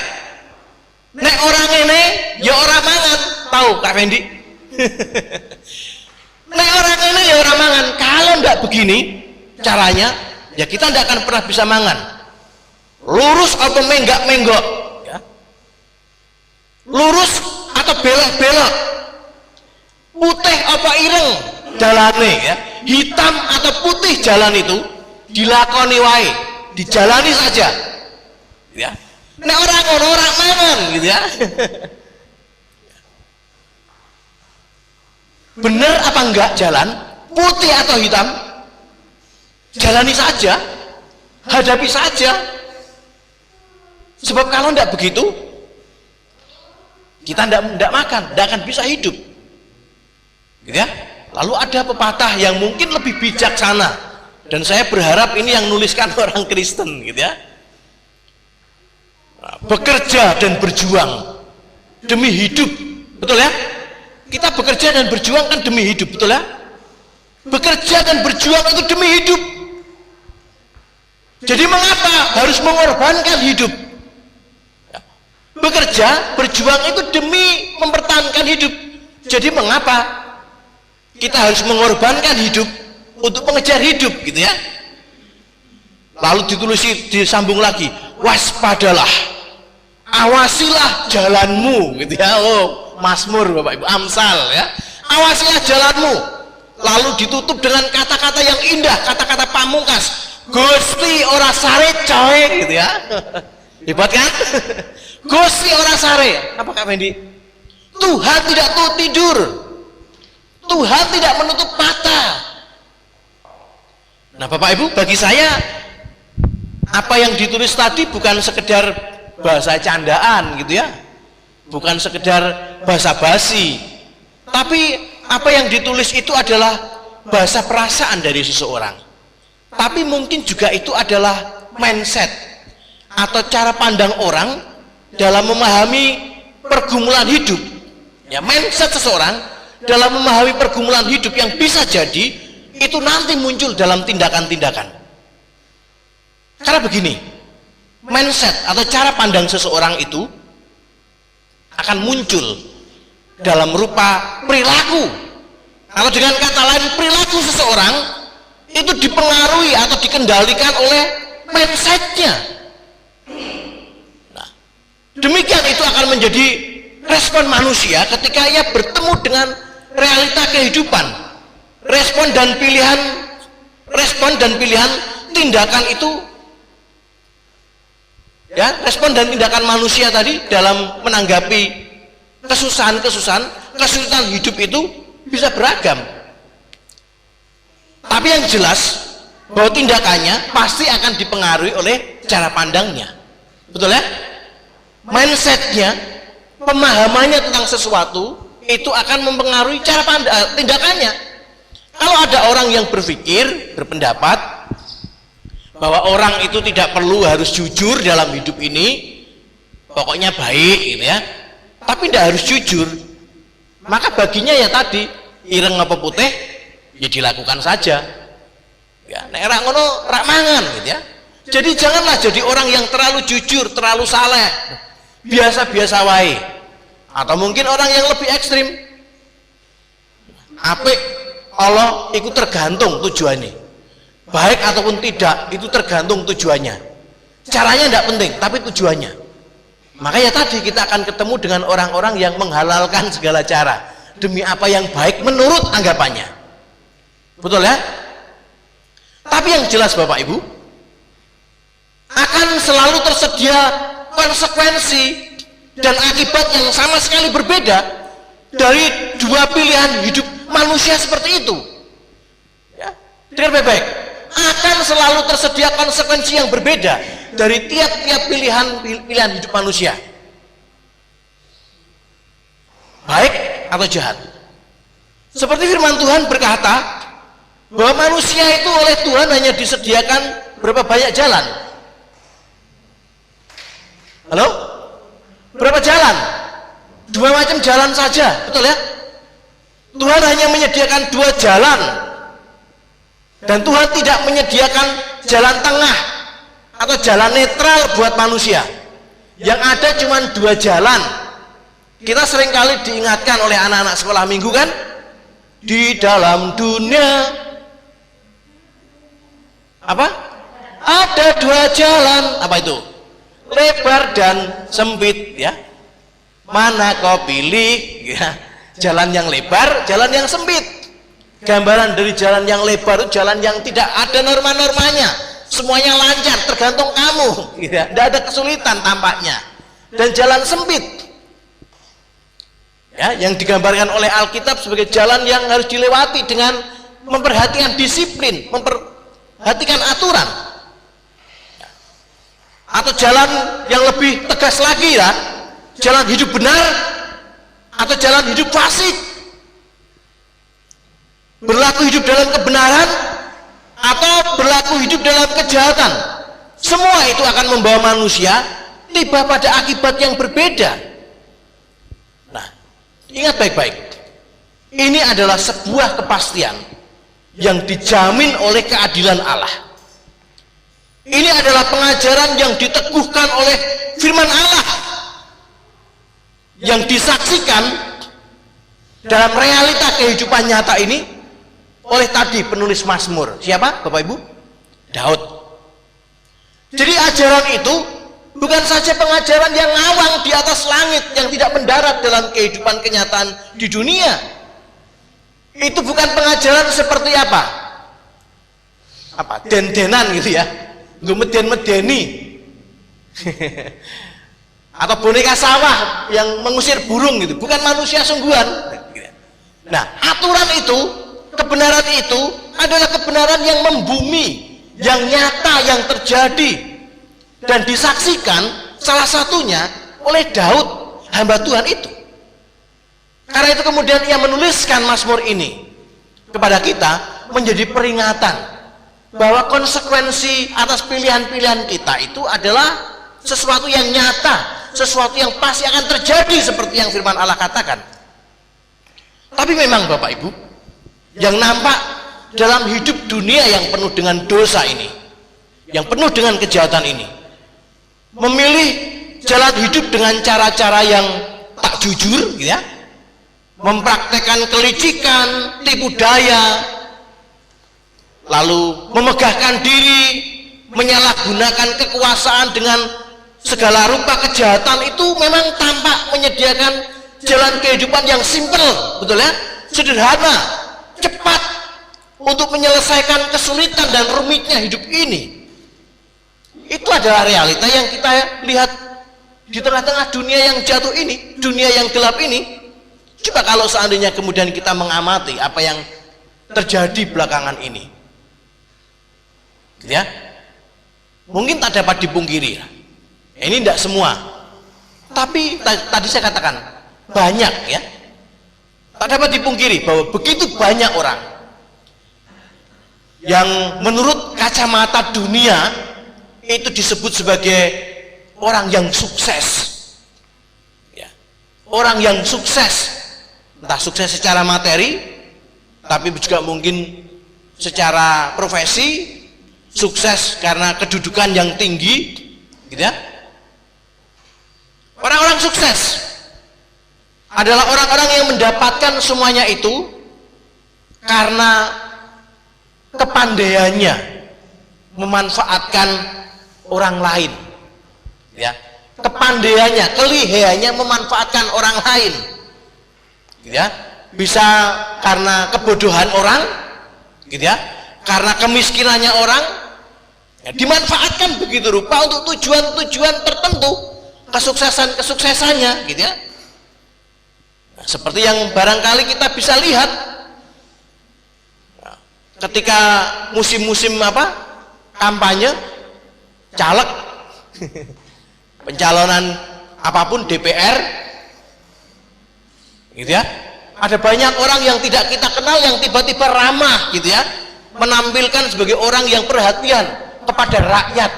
Nek orang ini ya orang mangan, tahu Kak Fendi? Nek orang ini ya orang mangan. Kalau enggak begini caranya, ya kita enggak akan pernah bisa mangan. Lurus atau menggak-menggok, ya. Lurus atau belok-belok, putih apa ireng jalane, ya. Hitam atau putih jalan itu dilakoni wae, dijalani saja, ya. Nek orang mangan, gitu ya. Benar apa enggak jalan, putih atau hitam, jalani saja, hadapi saja. Sebab kalau enggak begitu, kita enggak makan, enggak akan bisa hidup, gitu ya. Lalu ada pepatah yang mungkin lebih bijaksana, dan saya berharap ini yang nuliskan orang Kristen, gitu ya. Bekerja dan berjuang demi hidup, betul ya? Kita bekerja dan berjuang kan demi hidup, betul ya? Bekerja dan berjuang itu demi hidup. Jadi mengapa harus mengorbankan hidup? Bekerja, berjuang itu demi mempertahankan hidup. Jadi mengapa kita harus mengorbankan hidup untuk mengejar hidup, gitu ya? Lalu ditulis, disambung lagi, waspadalah, awasilah jalanmu, gitu ya. Oh, Mazmur Bapak Ibu, Amsal, ya. Awasilah jalanmu. Lalu ditutup dengan kata-kata yang indah, kata-kata pamungkas, Gusti ora sare coy, gitu ya. Hebat kan? Gusti ora sare. Apa Kak Fendi? Tuhan tidak tuh tidur, Tuhan tidak menutup mata. Nah Bapak Ibu, bagi saya apa yang ditulis tadi bukan sekedar bahasa candaan, gitu ya, bukan sekedar bahasa basi, tapi apa yang ditulis itu adalah bahasa perasaan dari seseorang. Tapi mungkin juga itu adalah mindset atau cara pandang orang dalam memahami pergumulan hidup, ya. Mindset seseorang dalam memahami pergumulan hidup yang bisa jadi itu nanti muncul dalam tindakan-tindakan. Karena begini, mindset atau cara pandang seseorang itu akan muncul dalam rupa perilaku, atau dengan kata lain perilaku seseorang itu dipengaruhi atau dikendalikan oleh mindsetnya. Nah, demikian itu akan menjadi respon manusia ketika ia bertemu dengan realita kehidupan. Respon dan pilihan tindakan itu, ya, respon dan tindakan manusia tadi dalam menanggapi kesulitan hidup itu bisa beragam. Tapi yang jelas bahwa tindakannya pasti akan dipengaruhi oleh cara pandangnya, betul ya? Mindsetnya, pemahamannya tentang sesuatu itu akan mempengaruhi cara tindakannya. Kalau ada orang yang berpendapat bahwa orang itu tidak perlu harus jujur dalam hidup ini, pokoknya baik, gitu ya, tapi tidak harus jujur, maka baginya ya tadi, ireng apa putih ya dilakukan saja, ya. Nek rak ngono rak mangan, gitu ya. Jadi janganlah jadi orang yang terlalu jujur, terlalu saleh, biasa-biasa wae, atau mungkin orang yang lebih ekstrim, apik Allah itu tergantung tujuannya, baik ataupun tidak itu tergantung tujuannya. Caranya tidak penting, tapi tujuannya. Makanya tadi kita akan ketemu dengan orang-orang yang menghalalkan segala cara demi apa yang baik menurut anggapannya, betul ya? Tapi yang jelas Bapak Ibu, akan selalu tersedia konsekuensi dan akibat yang sama sekali berbeda dari dua pilihan hidup manusia seperti itu, ya. Dengar baik-baik, akan selalu tersedia konsekuensi yang berbeda dari tiap-tiap pilihan hidup manusia, baik atau jahat. Seperti firman Tuhan berkata bahwa manusia itu oleh Tuhan hanya disediakan berapa banyak jalan, Halo? Berapa jalan? 2 macam jalan saja, betul ya? Tuhan hanya menyediakan 2 jalan, dan Tuhan tidak menyediakan jalan tengah atau jalan netral buat manusia. Yang ada cuma 2 jalan. Kita seringkali diingatkan oleh anak-anak sekolah minggu kan, di dalam dunia apa? Ada 2 jalan. Apa itu? Lebar dan sempit, ya. Mana kau pilih, ya? Jalan yang lebar, jalan yang sempit. Gambaran dari jalan yang lebar itu jalan yang tidak ada norma-normanya, semuanya lancar, tergantung kamu, ya. Tidak ada kesulitan tampaknya. Dan jalan sempit, ya, yang digambarkan oleh Alkitab sebagai jalan yang harus dilewati dengan memperhatikan disiplin, memperhatikan aturan. Atau jalan yang lebih tegas lagi, ya, jalan hidup benar atau jalan hidup fasik, berlaku hidup dalam kebenaran atau berlaku hidup dalam kejahatan. Semua itu akan membawa manusia tiba pada akibat yang berbeda. Nah, ingat baik-baik, ini adalah sebuah kepastian yang dijamin oleh keadilan Allah. Ini adalah pengajaran yang diteguhkan oleh firman Allah, yang disaksikan dalam realita kehidupan nyata ini oleh tadi penulis Mazmur. Siapa, Bapak Ibu? Daud. Jadi ajaran itu bukan saja pengajaran yang ngawang di atas langit, yang tidak mendarat dalam kehidupan kenyataan di dunia. Itu bukan pengajaran seperti apa? Den-denan gitu ya, ngumeden-medeni. Atau boneka sawah yang mengusir burung gitu, bukan manusia sungguhan. Nah, aturan itu, kebenaran itu adalah kebenaran yang membumi, yang nyata, yang terjadi dan disaksikan salah satunya oleh Daud, hamba Tuhan itu. Karena itu kemudian ia menuliskan Mazmur ini kepada kita menjadi peringatan bahwa konsekuensi atas pilihan-pilihan kita itu adalah sesuatu yang nyata, sesuatu yang pasti akan terjadi seperti yang firman Allah katakan. Tapi memang Bapak Ibu, yang nampak dalam hidup dunia yang penuh dengan dosa ini, yang penuh dengan kejahatan ini, memilih jalan hidup dengan cara-cara yang tak jujur, gitu ya, mempraktekkan kelicikan, tipu daya, lalu memegahkan diri, menyalahgunakan kekuasaan dengan segala rupa kejahatan, itu memang tampak menyediakan jalan kehidupan yang simpel, betul ya, sederhana, cepat untuk menyelesaikan kesulitan dan rumitnya hidup ini. Itu adalah realita yang kita lihat di tengah-tengah dunia yang jatuh ini, dunia yang gelap ini. Coba kalau seandainya kemudian kita mengamati apa yang terjadi belakangan ini, ya, mungkin tak dapat dipungkiri. Ini tidak semua, tapi tadi saya katakan banyak, ya, tak dapat dipungkiri bahwa begitu banyak orang yang menurut kacamata dunia itu disebut sebagai orang yang sukses, ya, orang yang sukses, entah sukses secara materi, tapi juga mungkin secara profesi, sukses karena kedudukan yang tinggi, gitu ya. Orang-orang sukses adalah orang-orang yang mendapatkan semuanya itu karena kepandaiannya memanfaatkan orang lain, ya, kepandaiannya, kelihayannya memanfaatkan orang lain, ya, bisa karena kebodohan orang, gitu ya, karena kemiskinannya orang, ya, dimanfaatkan begitu rupa untuk tujuan-tujuan tertentu, kesuksesannya, gitu ya. Nah, seperti yang barangkali kita bisa lihat ketika musim-musim kampanye, caleg, pencalonan apapun, DPR, gitu ya, ada banyak orang yang tidak kita kenal yang tiba-tiba ramah, gitu ya, menampilkan sebagai orang yang perhatian kepada rakyat,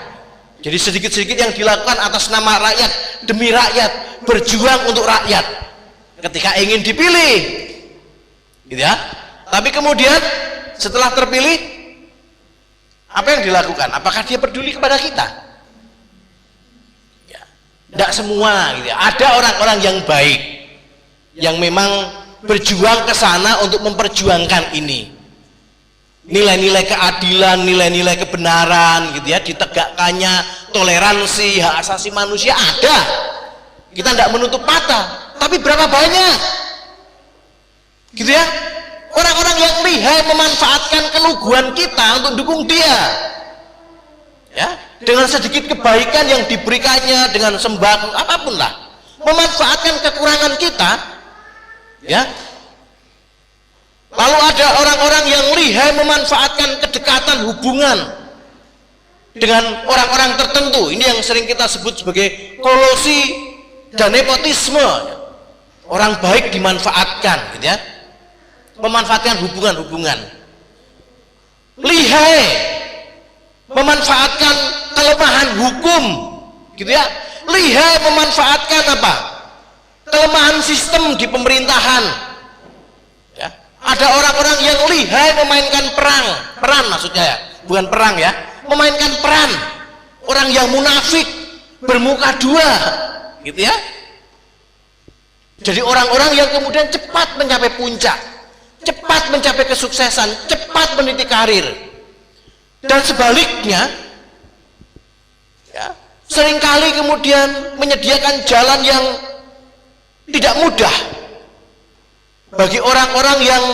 Jadi sedikit-sedikit yang dilakukan atas nama rakyat, demi rakyat, berjuang untuk rakyat ketika ingin dipilih, gitu ya. Tapi kemudian setelah terpilih, apa yang dilakukan? Apakah dia peduli kepada kita? Ya, tidak semua, gitu ya. Ada orang-orang yang baik yang memang berjuang ke sana untuk memperjuangkan ini. Nilai-nilai keadilan, nilai-nilai kebenaran, gitu ya, ditegakkannya, toleransi, hak asasi manusia ada. Kita tidak menutup mata, tapi berapa banyak, gitu ya, orang-orang yang lihai memanfaatkan keluguan kita untuk dukung dia, ya, dengan sedikit kebaikan yang diberikannya, dengan sembako, apapun lah, memanfaatkan kekurangan kita, ya. Lalu ada orang-orang yang lihai memanfaatkan kedekatan hubungan dengan orang-orang tertentu. Ini yang sering kita sebut sebagai kolosi dan nepotisme. Orang baik dimanfaatkan, gitu ya. Memanfaatkan hubungan-hubungan. Lihai memanfaatkan kelemahan hukum, gitu ya. Lihai memanfaatkan apa? Kelemahan sistem di pemerintahan. Ada orang-orang yang lihai memainkan peran maksudnya ya, bukan perang ya, memainkan peran orang yang munafik, bermuka dua, gitu ya. Jadi orang-orang yang kemudian cepat mencapai puncak, cepat mencapai kesuksesan, cepat meniti karir. Dan sebaliknya, ya, seringkali kemudian menyediakan jalan yang tidak mudah bagi orang-orang yang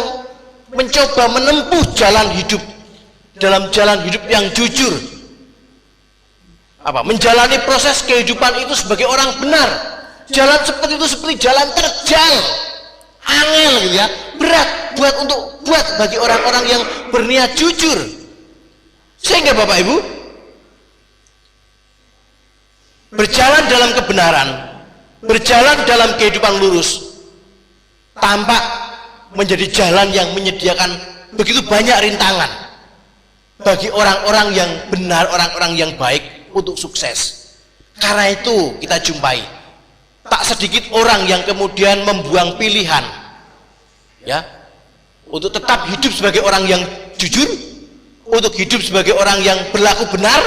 mencoba menempuh jalan hidup dalam jalan hidup yang jujur, menjalani proses kehidupan itu sebagai orang benar. Jalan seperti itu seperti jalan terjal, angel, gitu ya, berat buat bagi orang-orang yang berniat jujur. Sehingga Bapak Ibu, berjalan dalam kebenaran, berjalan dalam kehidupan lurus, tampak menjadi jalan yang menyediakan begitu banyak rintangan bagi orang-orang yang benar, orang-orang yang baik untuk sukses. Karena itu kita jumpai tak sedikit orang yang kemudian membuang pilihan, ya, untuk tetap hidup sebagai orang yang jujur, untuk hidup sebagai orang yang berlaku benar,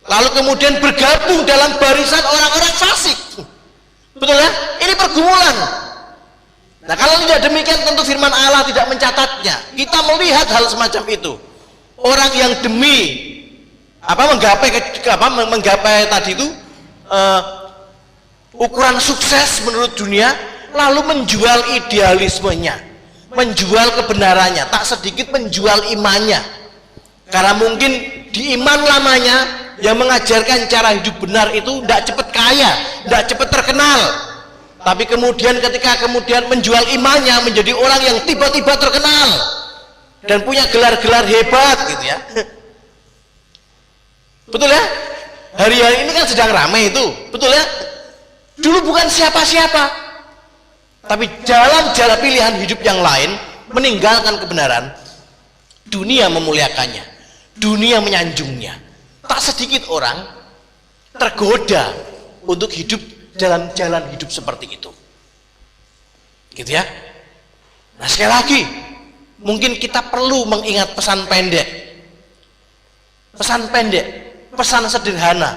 lalu kemudian bergabung dalam barisan orang-orang fasik. Betul ya? Ini pergumulan. Nah, kalau tidak demikian tentu firman Allah tidak mencatatnya. Kita melihat hal semacam itu. Orang yang demi menggapai tadi itu ukuran sukses menurut dunia, lalu menjual idealismenya, menjual kebenarannya, tak sedikit menjual imannya. Karena mungkin di iman lamanya yang mengajarkan cara hidup benar itu tidak cepat kaya, tidak cepat terkenal. Tapi kemudian ketika menjual imannya menjadi orang yang tiba-tiba terkenal dan punya gelar-gelar hebat, gitu ya. Betul ya? Hari-hari ini kan sedang ramai itu, betul ya? Dulu bukan siapa-siapa, tapi dalam jalan pilihan hidup yang lain, meninggalkan kebenaran, dunia memuliakannya, dunia menyanjungnya. Tak sedikit orang tergoda untuk hidup dalam jalan hidup seperti itu, gitu ya. Nah, sekali lagi mungkin kita perlu mengingat pesan pendek, pesan sederhana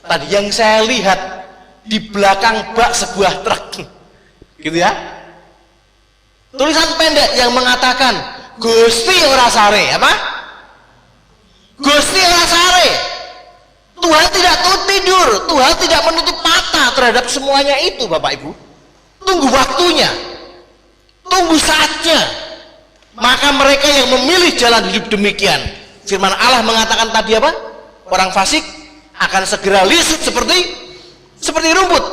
tadi yang saya lihat di belakang bak sebuah truk, gitu ya. Tulisan pendek yang mengatakan Gusti ora sare, Gusti ora sare. Tuhan tidak tidur, Tuhan tidak menutup mata terhadap semuanya itu, Bapak Ibu. Tunggu waktunya, tunggu saatnya. Maka mereka yang memilih jalan hidup demikian, firman Allah mengatakan tadi apa? Orang fasik akan segera lisut seperti rumput,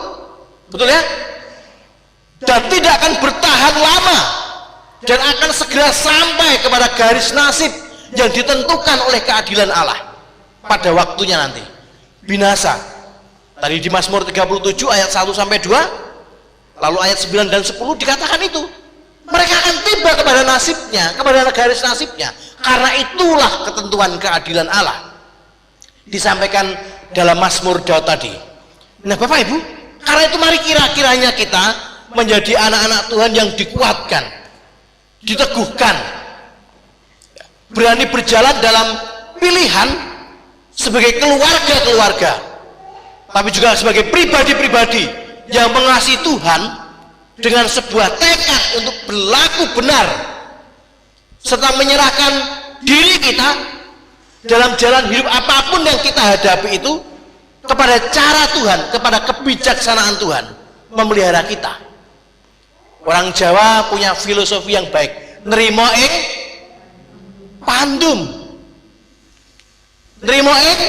betul ya? Dan tidak akan bertahan lama, dan akan segera sampai kepada garis nasib yang ditentukan oleh keadilan Allah pada waktunya nanti. Binasa. Tadi di Mazmur 37 ayat 1 sampai 2, lalu ayat 9 dan 10 dikatakan itu. Mereka akan tiba kepada nasibnya, kepada garis nasibnya. Karena itulah ketentuan keadilan Allah. disampaikan dalam Mazmur Daud tadi. Nah Bapak Ibu, karena itu mari kiranya kita menjadi anak-anak Tuhan yang dikuatkan, diteguhkan, berani berjalan dalam pilihan sebagai keluarga-keluarga, tapi juga sebagai pribadi-pribadi yang mengasihi Tuhan dengan sebuah tekad untuk berlaku benar serta menyerahkan diri kita dalam jalan hidup apapun yang kita hadapi itu kepada cara Tuhan, kepada kebijaksanaan Tuhan memelihara kita. Orang Jawa punya filosofi yang baik, nerimo ing pandum, nerimo ing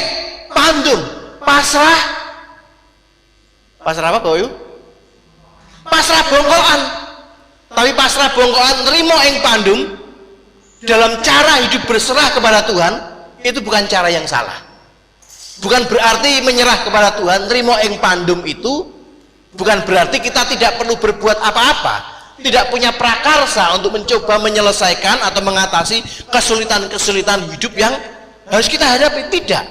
pandum, pasrah apa Bapak Ibu? Pasrah bongkoan. Tapi pasrah bongkoan nerimo ing pandum dalam cara hidup berserah kepada Tuhan itu bukan cara yang salah. Bukan berarti menyerah kepada Tuhan, nerimo ing pandum itu bukan berarti kita tidak perlu berbuat apa-apa, tidak punya prakarsa untuk mencoba menyelesaikan atau mengatasi kesulitan-kesulitan hidup yang harus kita hadapi, tidak.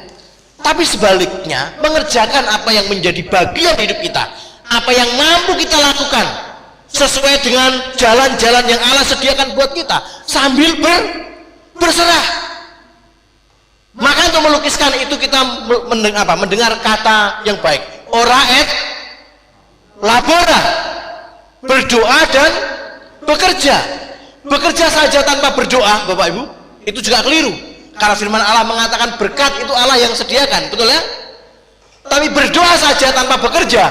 Tapi sebaliknya, mengerjakan apa yang menjadi bagian hidup kita, apa yang mampu kita lakukan sesuai dengan jalan-jalan yang Allah sediakan buat kita sambil berserah. Maka untuk melukiskan itu kita mendengar kata yang baik, ora et labora, berdoa dan bekerja saja tanpa berdoa Bapak Ibu itu juga keliru, karena firman Allah mengatakan berkat itu Allah yang sediakan, betul ya? Tapi berdoa saja tanpa bekerja,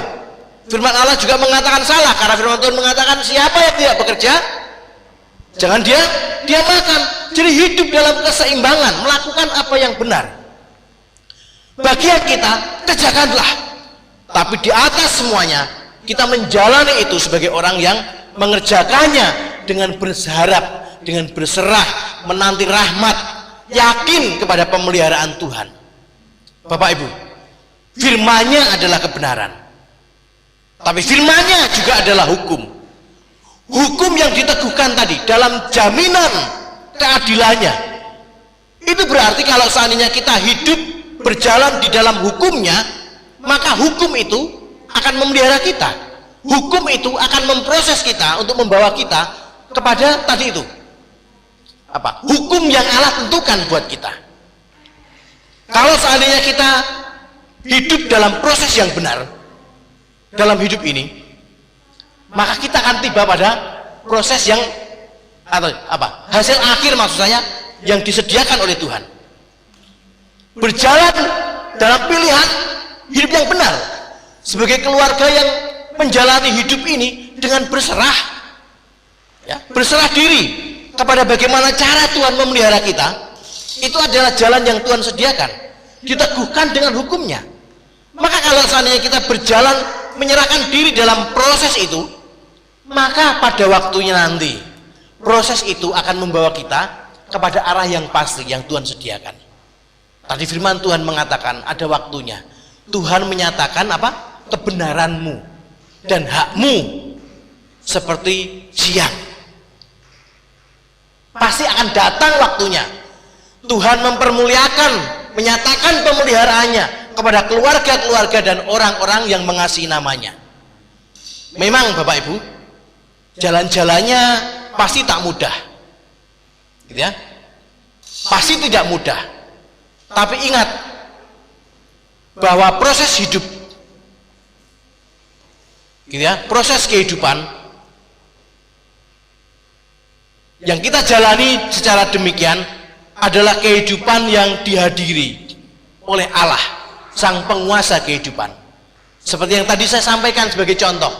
firman Allah juga mengatakan salah, karena firman Tuhan mengatakan siapa yang tidak bekerja jangan dia makan. Jadi hidup dalam keseimbangan, melakukan apa yang benar. Bagian kita kerjakanlah, tapi di atas semuanya kita menjalani itu sebagai orang yang mengerjakannya dengan berharap, dengan berserah, menanti rahmat, yakin kepada pemeliharaan Tuhan. Bapak Ibu, firman-Nya adalah kebenaran, tapi firman-Nya juga adalah hukum. Hukum yang diteguhkan tadi dalam jaminan keadilannya. Itu berarti kalau seandainya kita hidup berjalan di dalam hukumnya, maka hukum itu akan memelihara kita. Hukum itu akan memproses kita untuk membawa kita kepada tadi itu apa? Hukum yang Allah tentukan buat kita. Kalau seandainya kita hidup dalam proses yang benar dalam hidup ini, maka kita akan tiba pada proses yang atau apa? Hasil akhir maksud saya yang disediakan oleh Tuhan. Berjalan dalam pilihan hidup yang benar sebagai keluarga yang menjalani hidup ini dengan berserah, ya, berserah diri kepada bagaimana cara Tuhan memelihara kita. Itu adalah jalan yang Tuhan sediakan, diteguhkan dengan hukumnya. Maka kalau seandainya kita berjalan menyerahkan diri dalam proses itu, maka pada waktunya nanti proses itu akan membawa kita kepada arah yang pasti yang Tuhan sediakan. Tadi firman Tuhan mengatakan ada waktunya Tuhan menyatakan apa? Kebenaranmu dan hakmu seperti siang. Pasti akan datang waktunya Tuhan mempermuliakan, menyatakan pemeliharaannya kepada keluarga-keluarga dan orang-orang yang mengasihi namanya. Memang Bapak Ibu, jalan-jalannya pasti tak mudah, gitu ya, pasti tidak mudah. Tapi ingat bahwa proses hidup, gitu ya, proses kehidupan yang kita jalani secara demikian adalah kehidupan yang dihadiri oleh Allah, Sang Penguasa kehidupan. Seperti yang tadi saya sampaikan sebagai contoh,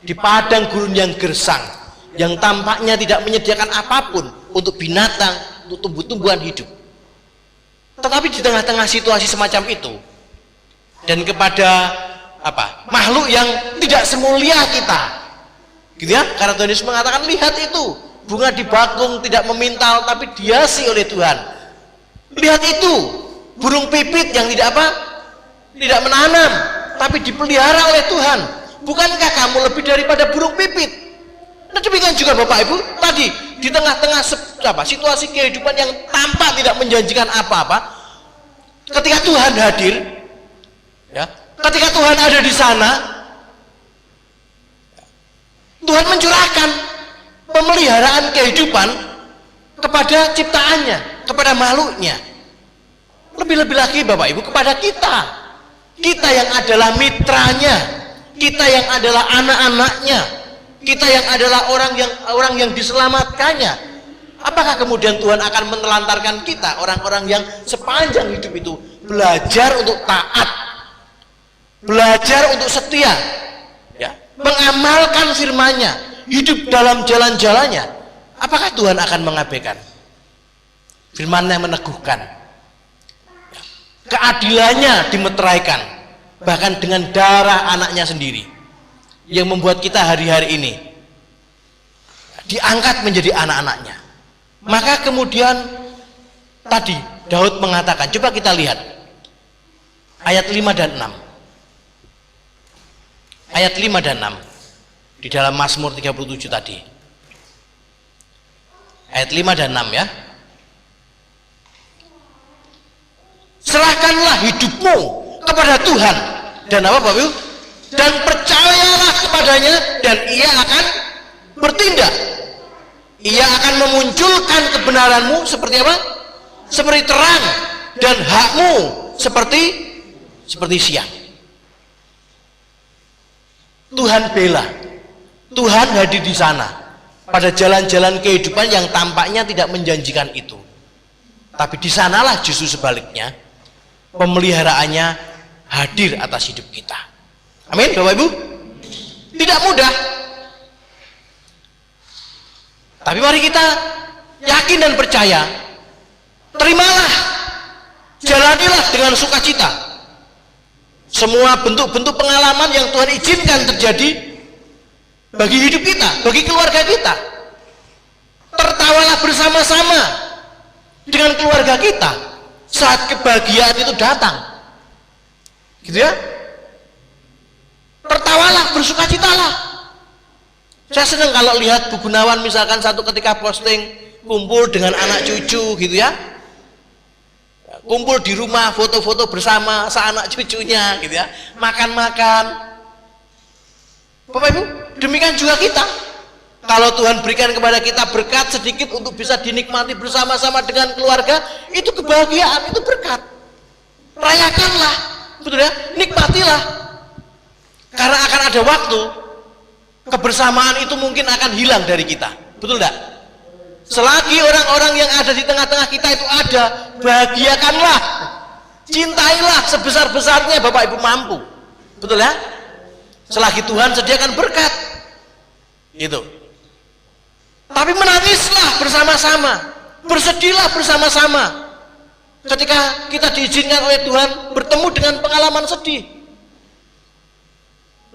di padang gurun yang gersang, yang tampaknya tidak menyediakan apapun untuk binatang, untuk tumbuh-tumbuhan hidup. Tetapi di tengah-tengah situasi semacam itu, dan kepada apa? Makhluk yang tidak semulia kita, gitu ya, karena Tuhan Yesus mengatakan, lihat itu, bunga di bakung tidak memintal tapi dihiasi oleh Tuhan. Lihat itu, burung pipit yang tidak apa? Tidak menanam tapi dipelihara oleh Tuhan. Bukankah kamu lebih daripada burung pipit? Nah demikian juga Bapak Ibu, tadi di tengah-tengah situasi kehidupan yang tampak tidak menjanjikan apa-apa, ketika Tuhan hadir, ya, ketika Tuhan ada di sana, Tuhan mencurahkan pemeliharaan kehidupan kepada ciptaannya, kepada makhluknya. Lebih-lebih lagi Bapak Ibu kepada kita yang adalah mitranya, kita yang adalah anak-anaknya, kita yang adalah orang yang diselamatkannya. Apakah kemudian Tuhan akan menelantarkan kita, orang-orang yang sepanjang hidup itu belajar untuk taat, belajar untuk setia, ya, mengamalkan firman-Nya, hidup dalam jalan-jalannya? Apakah Tuhan akan mengabaikan? Firman-Nya meneguhkan, ya, keadilannya dimeteraikan, bahkan dengan darah anaknya sendiri, yang membuat kita hari-hari ini diangkat menjadi anak-anaknya. Maka kemudian tadi Daud mengatakan, coba kita lihat ayat 5 dan 6. Ayat 5 dan 6 di dalam Mazmur 37 tadi. Ayat 5 dan 6 ya. Serahkanlah hidupmu kepada Tuhan dan apa Bapak Ibu? Dan percayalah kepadanya dan ia akan bertindak. Ia akan memunculkan kebenaranmu seperti apa? Seperti terang, dan hakmu seperti siang. Tuhan bela, Tuhan hadir di sana pada jalan-jalan kehidupan yang tampaknya tidak menjanjikan itu. Tapi di sanalah justru sebaliknya pemeliharaannya hadir atas hidup kita. Amin Bapak Ibu. Tidak mudah. Tapi mari kita yakin dan percaya, terimalah, jalanilah dengan sukacita semua bentuk-bentuk pengalaman yang Tuhan izinkan terjadi bagi hidup kita, bagi keluarga kita. Tertawalah bersama-sama dengan keluarga kita saat kebahagiaan itu datang, gitu ya. Tertawalah, bersukacitalah. Saya senang kalau lihat Bu Gunawan misalkan satu ketika posting kumpul dengan anak cucu gitu ya, kumpul di rumah, foto-foto bersama anak cucunya gitu ya, makan-makan. Bapak Ibu, demikian juga kita. Kalau Tuhan berikan kepada kita berkat sedikit untuk bisa dinikmati bersama-sama dengan keluarga, itu kebahagiaan, itu berkat. Rayakanlah, betul ya, nikmatilah. Karena akan ada waktu kebersamaan itu mungkin akan hilang dari kita, betul enggak? Selagi orang-orang yang ada di tengah-tengah kita itu ada, bahagiakanlah, cintailah sebesar-besarnya Bapak Ibu mampu, betul ya? Selagi Tuhan sediakan berkat, itu. Tapi menangislah bersama-sama, bersedihlah bersama-sama, ketika kita diizinkan oleh Tuhan bertemu dengan pengalaman sedih,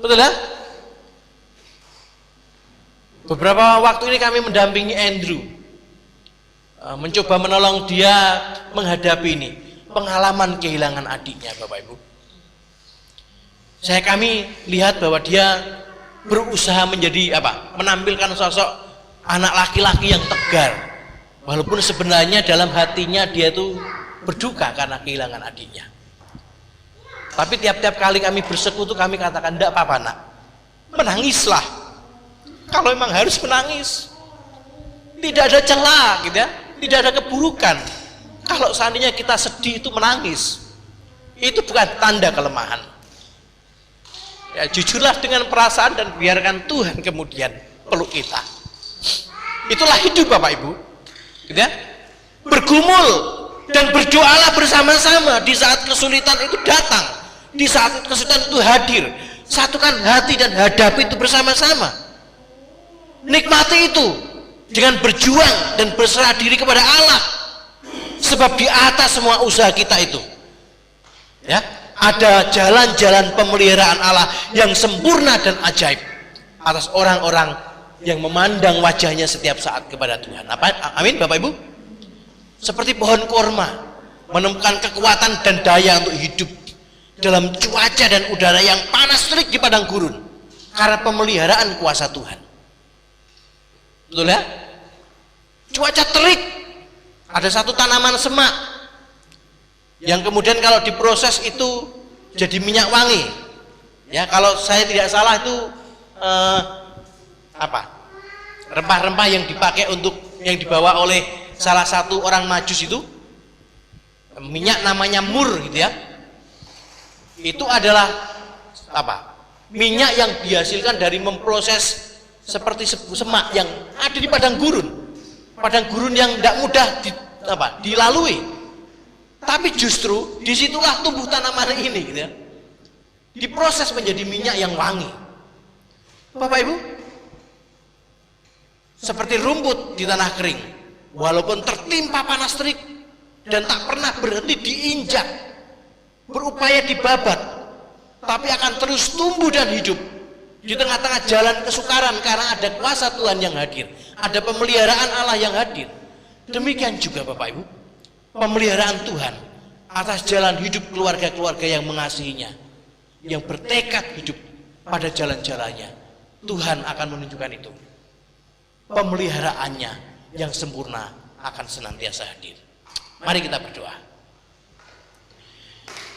betul ya? Beberapa waktu ini kami mendampingi Andrew, mencoba menolong dia menghadapi ini, pengalaman kehilangan adiknya Bapak Ibu. Kami lihat bahwa dia berusaha menjadi apa? Menampilkan sosok anak laki-laki yang tegar, walaupun sebenarnya dalam hatinya dia itu berduka karena kehilangan adiknya. Tapi tiap-tiap kali kami bersekutu kami katakan, tidak apa-apa nak, menangislah. Kalau memang harus menangis, tidak ada celah gitu ya, tidak ada keburukan. Kalau seandainya kita sedih itu menangis, itu bukan tanda kelemahan. Ya, jujurlah dengan perasaan dan biarkan Tuhan kemudian peluk kita. Itulah hidup Bapak Ibu, gitu ya. Bergumul dan berdoalah bersama-sama di saat kesulitan itu datang, di saat kesulitan itu hadir. Satukan hati dan hadapi itu bersama-sama. Nikmati itu dengan berjuang dan berserah diri kepada Allah, sebab di atas semua usaha kita itu ya ada jalan-jalan pemeliharaan Allah yang sempurna dan ajaib atas orang-orang yang memandang wajahnya setiap saat kepada Tuhan. Amin Bapak Ibu. Seperti pohon korma menemukan kekuatan dan daya untuk hidup dalam cuaca dan udara yang panas terik di padang gurun karena pemeliharaan kuasa Tuhan. Betul ya? Cuaca terik, ada satu tanaman semak yang kemudian kalau diproses itu jadi minyak wangi. Ya, kalau saya tidak salah itu rempah-rempah yang dipakai untuk yang dibawa oleh salah satu orang Majus itu minyak namanya mur gitu ya. Itu adalah minyak yang dihasilkan dari memproses seperti semak yang ada di padang gurun yang tidak mudah dilalui. Tapi justru disitulah tumbuh tanaman ini gitu ya, diproses menjadi minyak yang wangi. Bapak Ibu, seperti rumput di tanah kering, walaupun tertimpa panas terik dan tak pernah berhenti diinjak, berupaya dibabat, tapi akan terus tumbuh dan hidup di tengah-tengah jalan kesukaran karena ada kuasa Tuhan yang hadir, ada pemeliharaan Allah yang hadir. Demikian juga Bapak Ibu, pemeliharaan Tuhan atas jalan hidup keluarga-keluarga yang mengasihinya, yang bertekad hidup pada jalan-jalannya. Tuhan akan menunjukkan itu. Pemeliharaannya yang sempurna akan senantiasa hadir. Mari kita berdoa.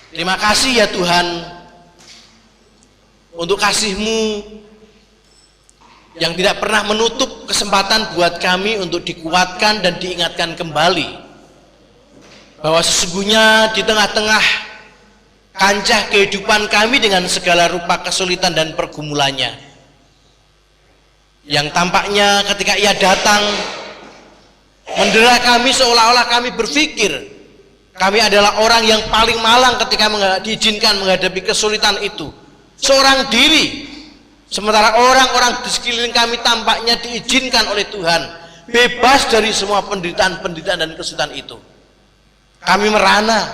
Terima kasih ya Tuhan untuk kasih-Mu yang tidak pernah menutup kesempatan buat kami untuk dikuatkan dan diingatkan kembali bahwa sesungguhnya di tengah-tengah kancah kehidupan kami dengan segala rupa kesulitan dan pergumulannya, yang tampaknya ketika Ia datang mendera kami seolah-olah kami berpikir kami adalah orang yang paling malang ketika diizinkan menghadapi kesulitan itu seorang diri, sementara orang-orang di sekeliling kami tampaknya diizinkan oleh Tuhan bebas dari semua penderitaan dan kesulitan itu. Kami merana,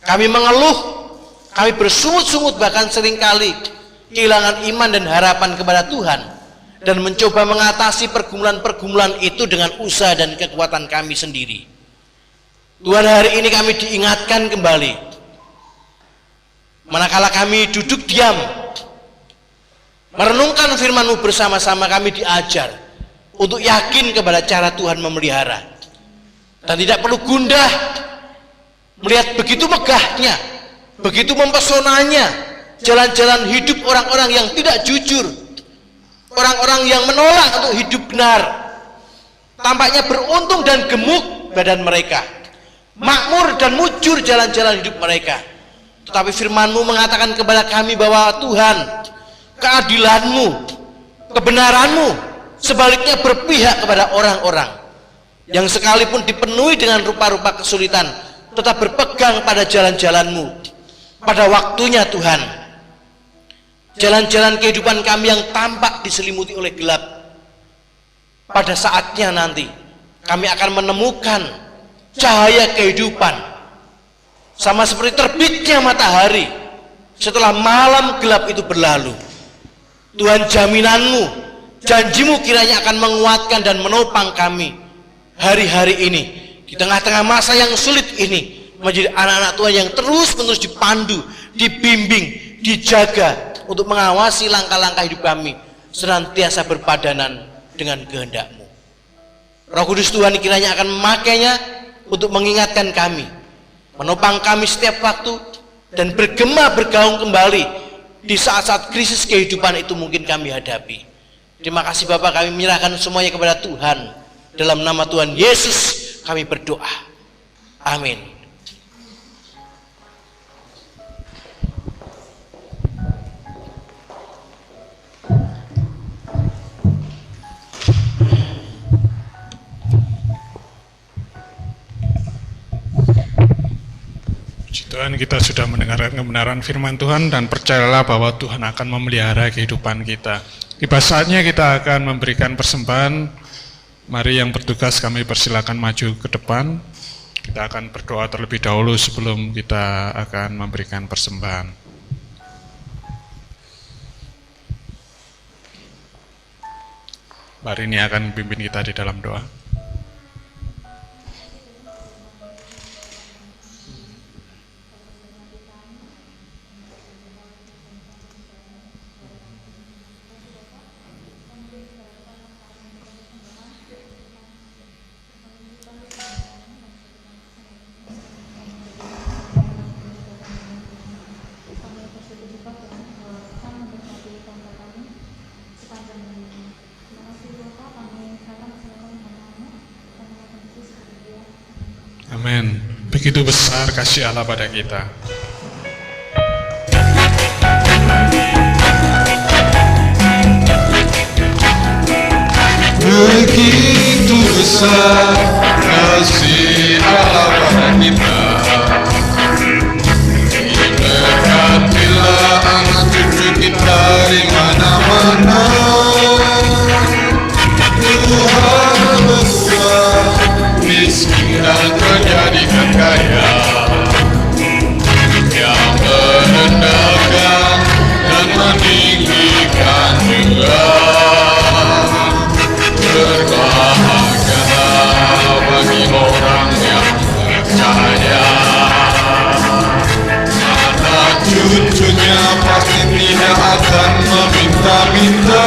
kami mengeluh, kami bersungut-sungut, bahkan seringkali kehilangan iman dan harapan kepada Tuhan, dan mencoba mengatasi pergumulan-pergumulan itu dengan usaha dan kekuatan kami sendiri. Tuhan, hari ini kami diingatkan kembali, manakala kami duduk diam merenungkan firman-Mu bersama-sama, kami diajar untuk yakin kepada cara Tuhan memelihara dan tidak perlu gundah melihat begitu megahnya, begitu mempesonanya jalan-jalan hidup orang-orang yang tidak jujur, orang-orang yang menolak untuk hidup benar. Tampaknya beruntung dan gemuk badan mereka, makmur dan mujur jalan-jalan hidup mereka. Tetapi firman-Mu mengatakan kepada kami bahwa Tuhan, keadilan-Mu, kebenaran-Mu sebaliknya berpihak kepada orang-orang yang sekalipun dipenuhi dengan rupa-rupa kesulitan tetap berpegang pada jalan-jalan-Mu. Pada waktunya Tuhan, jalan-jalan kehidupan kami yang tampak diselimuti oleh gelap, pada saatnya nanti kami akan menemukan cahaya kehidupan, sama seperti terbitnya matahari setelah malam gelap itu berlalu. Tuhan, jaminan-Mu, janji-Mu kiranya akan menguatkan dan menopang kami hari-hari ini di tengah-tengah masa yang sulit ini, menjadi anak-anak Tuhan yang terus-menerus dipandu, dibimbing, dijaga untuk mengawasi langkah-langkah hidup kami senantiasa berpadanan dengan kehendak-Mu. Roh Kudus Tuhan kiranya akan memakainya untuk mengingatkan kami, menopang kami setiap waktu, dan bergema bergaung kembali di saat-saat krisis kehidupan itu mungkin kami hadapi. Terima kasih Bapak, kami menyerahkan semuanya kepada Tuhan. Dalam nama Tuhan Yesus kami berdoa. Amin. Puji Tuhan, kita sudah mendengarkan kebenaran firman Tuhan dan percayalah bahwa Tuhan akan memelihara kehidupan kita. Tiba saatnya kita akan memberikan persembahan. Mari yang bertugas kami persilakan maju ke depan. Kita akan berdoa terlebih dahulu sebelum kita akan memberikan persembahan. Mari ini akan pimpin kita di dalam doa. Amin. Begitu besar kasih Allah pada kita. Begitu besar kasih Allah pada kita. Diberkatilah anak cucu kita di mana-mana. Tuhan mengubah miskin dan menjadikan kaya, yang merendahkan dan meninggikan juga. Berbahagialah bagi orang yang percaya, anak cucunya pasti tidak akan meminta-minta,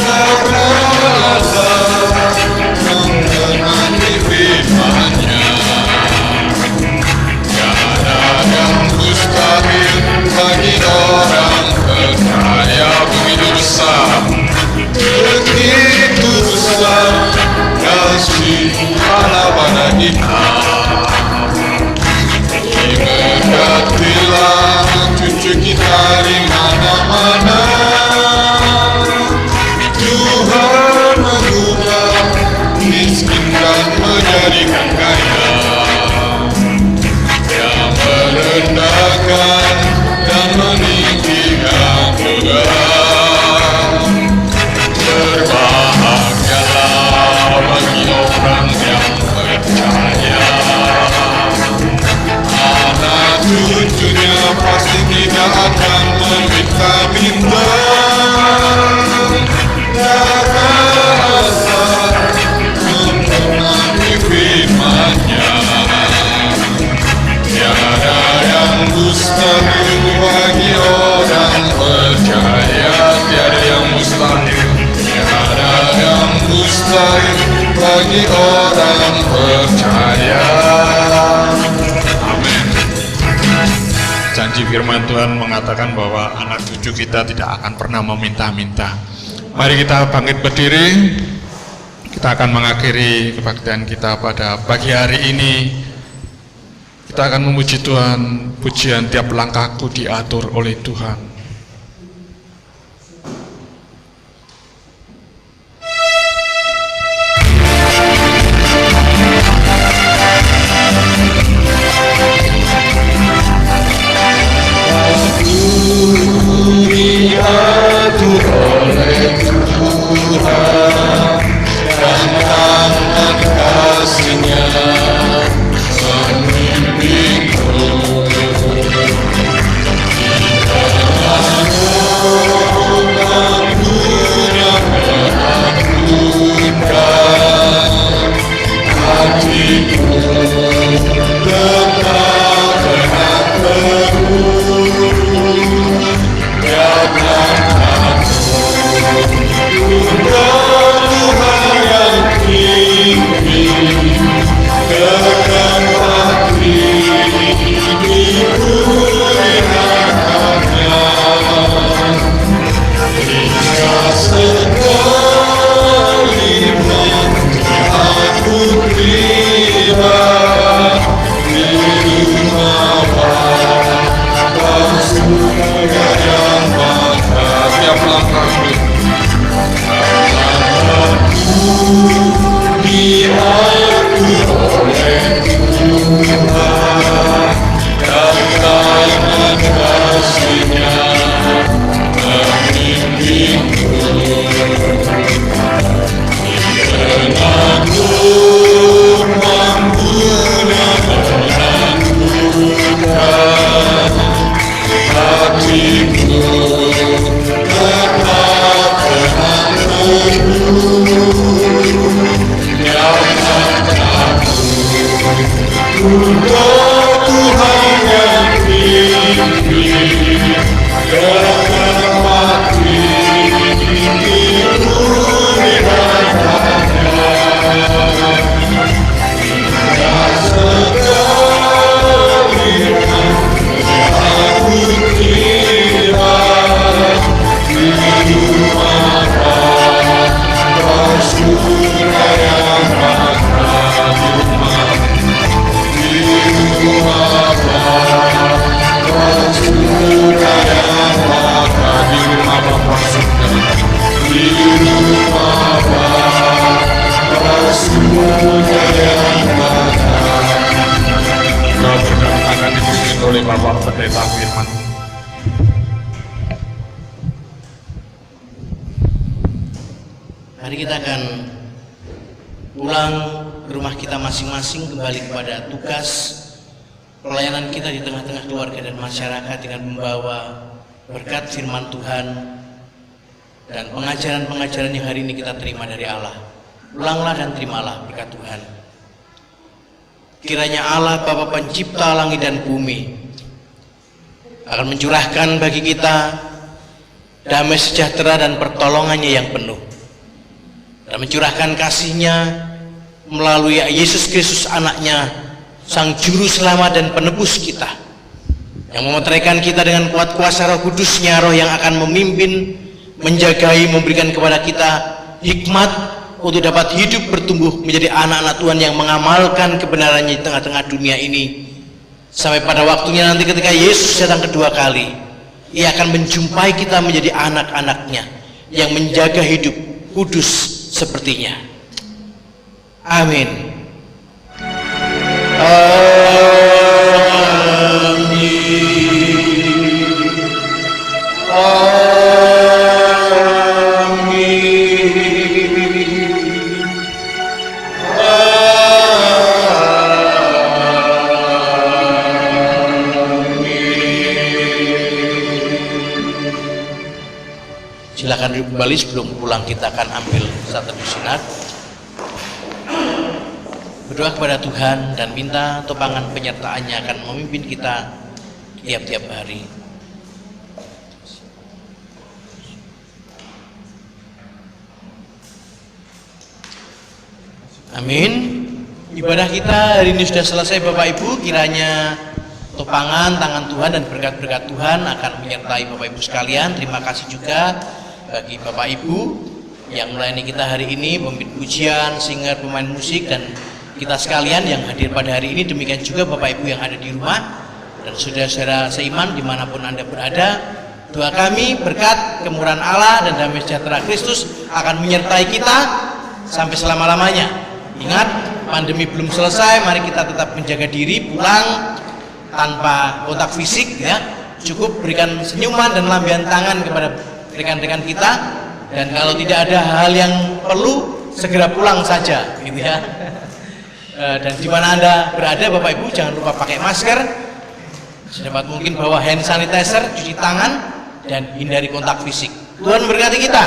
karena Allah mengenali firman-Nya. Tiada yang mustahil bagi orang percaya. Begitu besar, begitu besar kasih Allah pada kita. Diberkatilah cucu kita di mana-mana. Tuhan mengubah miskin dan menjadikan kaya, yang merendahkan dan meninggikan juga. Berbahagialah bagi orang yang percaya, anak cucunya pasti tidak akan meminta-minta, karena Allah mengenali firman-Nya. Tiada yang mustahil bagi orang percaya, tiada yang mustahil, tiada yang mustahil bagi orang percaya. Amin. Janji firman Tuhan mengatakan bahwa anak cucu kita tidak akan pernah meminta-minta. Mari kita bangkit berdiri. Kita akan mengakhiri kebaktian kita pada pagi hari ini. Kita akan memuji Tuhan, pujian tiap langkahku diatur oleh Tuhan. Diatur oleh Tuhan, dan tangan kasih-Nya membimbingku. Di akan dipimpin oleh Bapak Pendeta Firman. Mari kita akan pulang ke rumah kita masing-masing, kembali kepada tugas pelayanan kita di tengah-tengah keluarga dan masyarakat dengan membawa berkat firman Tuhan dan pengajaran-pengajaran yang hari ini kita terima dari Allah. Pulanglah dan terimalah berkat Tuhan. Kiranya Allah Bapa Pencipta langit dan bumi akan mencurahkan bagi kita damai sejahtera dan pertolongannya yang penuh, dan mencurahkan kasih-Nya melalui Yesus Kristus anaknya, Sang Juru Selamat dan Penebus kita, yang memeteraikan kita dengan kuat kuasa Roh Kudus-Nya, Roh yang akan memimpin, menjagai, memberikan kepada kita hikmat untuk dapat hidup bertumbuh menjadi anak-anak Tuhan yang mengamalkan kebenarannya di tengah-tengah dunia ini, sampai pada waktunya nanti ketika Yesus datang kedua kali, Ia akan menjumpai kita menjadi anak-anaknya yang menjaga hidup kudus sepertinya. Amin. Silakan duduk kembali. Sebelum pulang kita akan ambil satu sinar, berdoa kepada Tuhan dan minta topangan penyertaan-Nya akan memimpin kita tiap-tiap hari. Amin. Ibadah kita hari ini sudah selesai Bapak Ibu. Kiranya topangan tangan Tuhan dan berkat-berkat Tuhan akan menyertai Bapak Ibu sekalian. Terima kasih juga bagi Bapak Ibu yang melayani kita hari ini, pemimpin pujian, singer, pemain musik, dan kita sekalian yang hadir pada hari ini. Demikian juga Bapak Ibu yang ada di rumah dan saudara-saudara seiman dimanapun Anda berada. Doa kami berkat kemurahan Allah dan damai sejahtera Kristus akan menyertai kita sampai selama-lamanya. Ingat, pandemi belum selesai. Mari kita tetap menjaga diri, pulang tanpa kontak fisik, ya. Cukup berikan senyuman dan lambaian tangan kepada rekan-rekan kita, dan kalau tidak ada hal yang perlu segera pulang saja, gitu ya. Dan di mana Anda berada Bapak Ibu, jangan lupa pakai masker, sedapat mungkin bawa hand sanitizer, cuci tangan, dan hindari kontak fisik. Tuhan memberkati kita.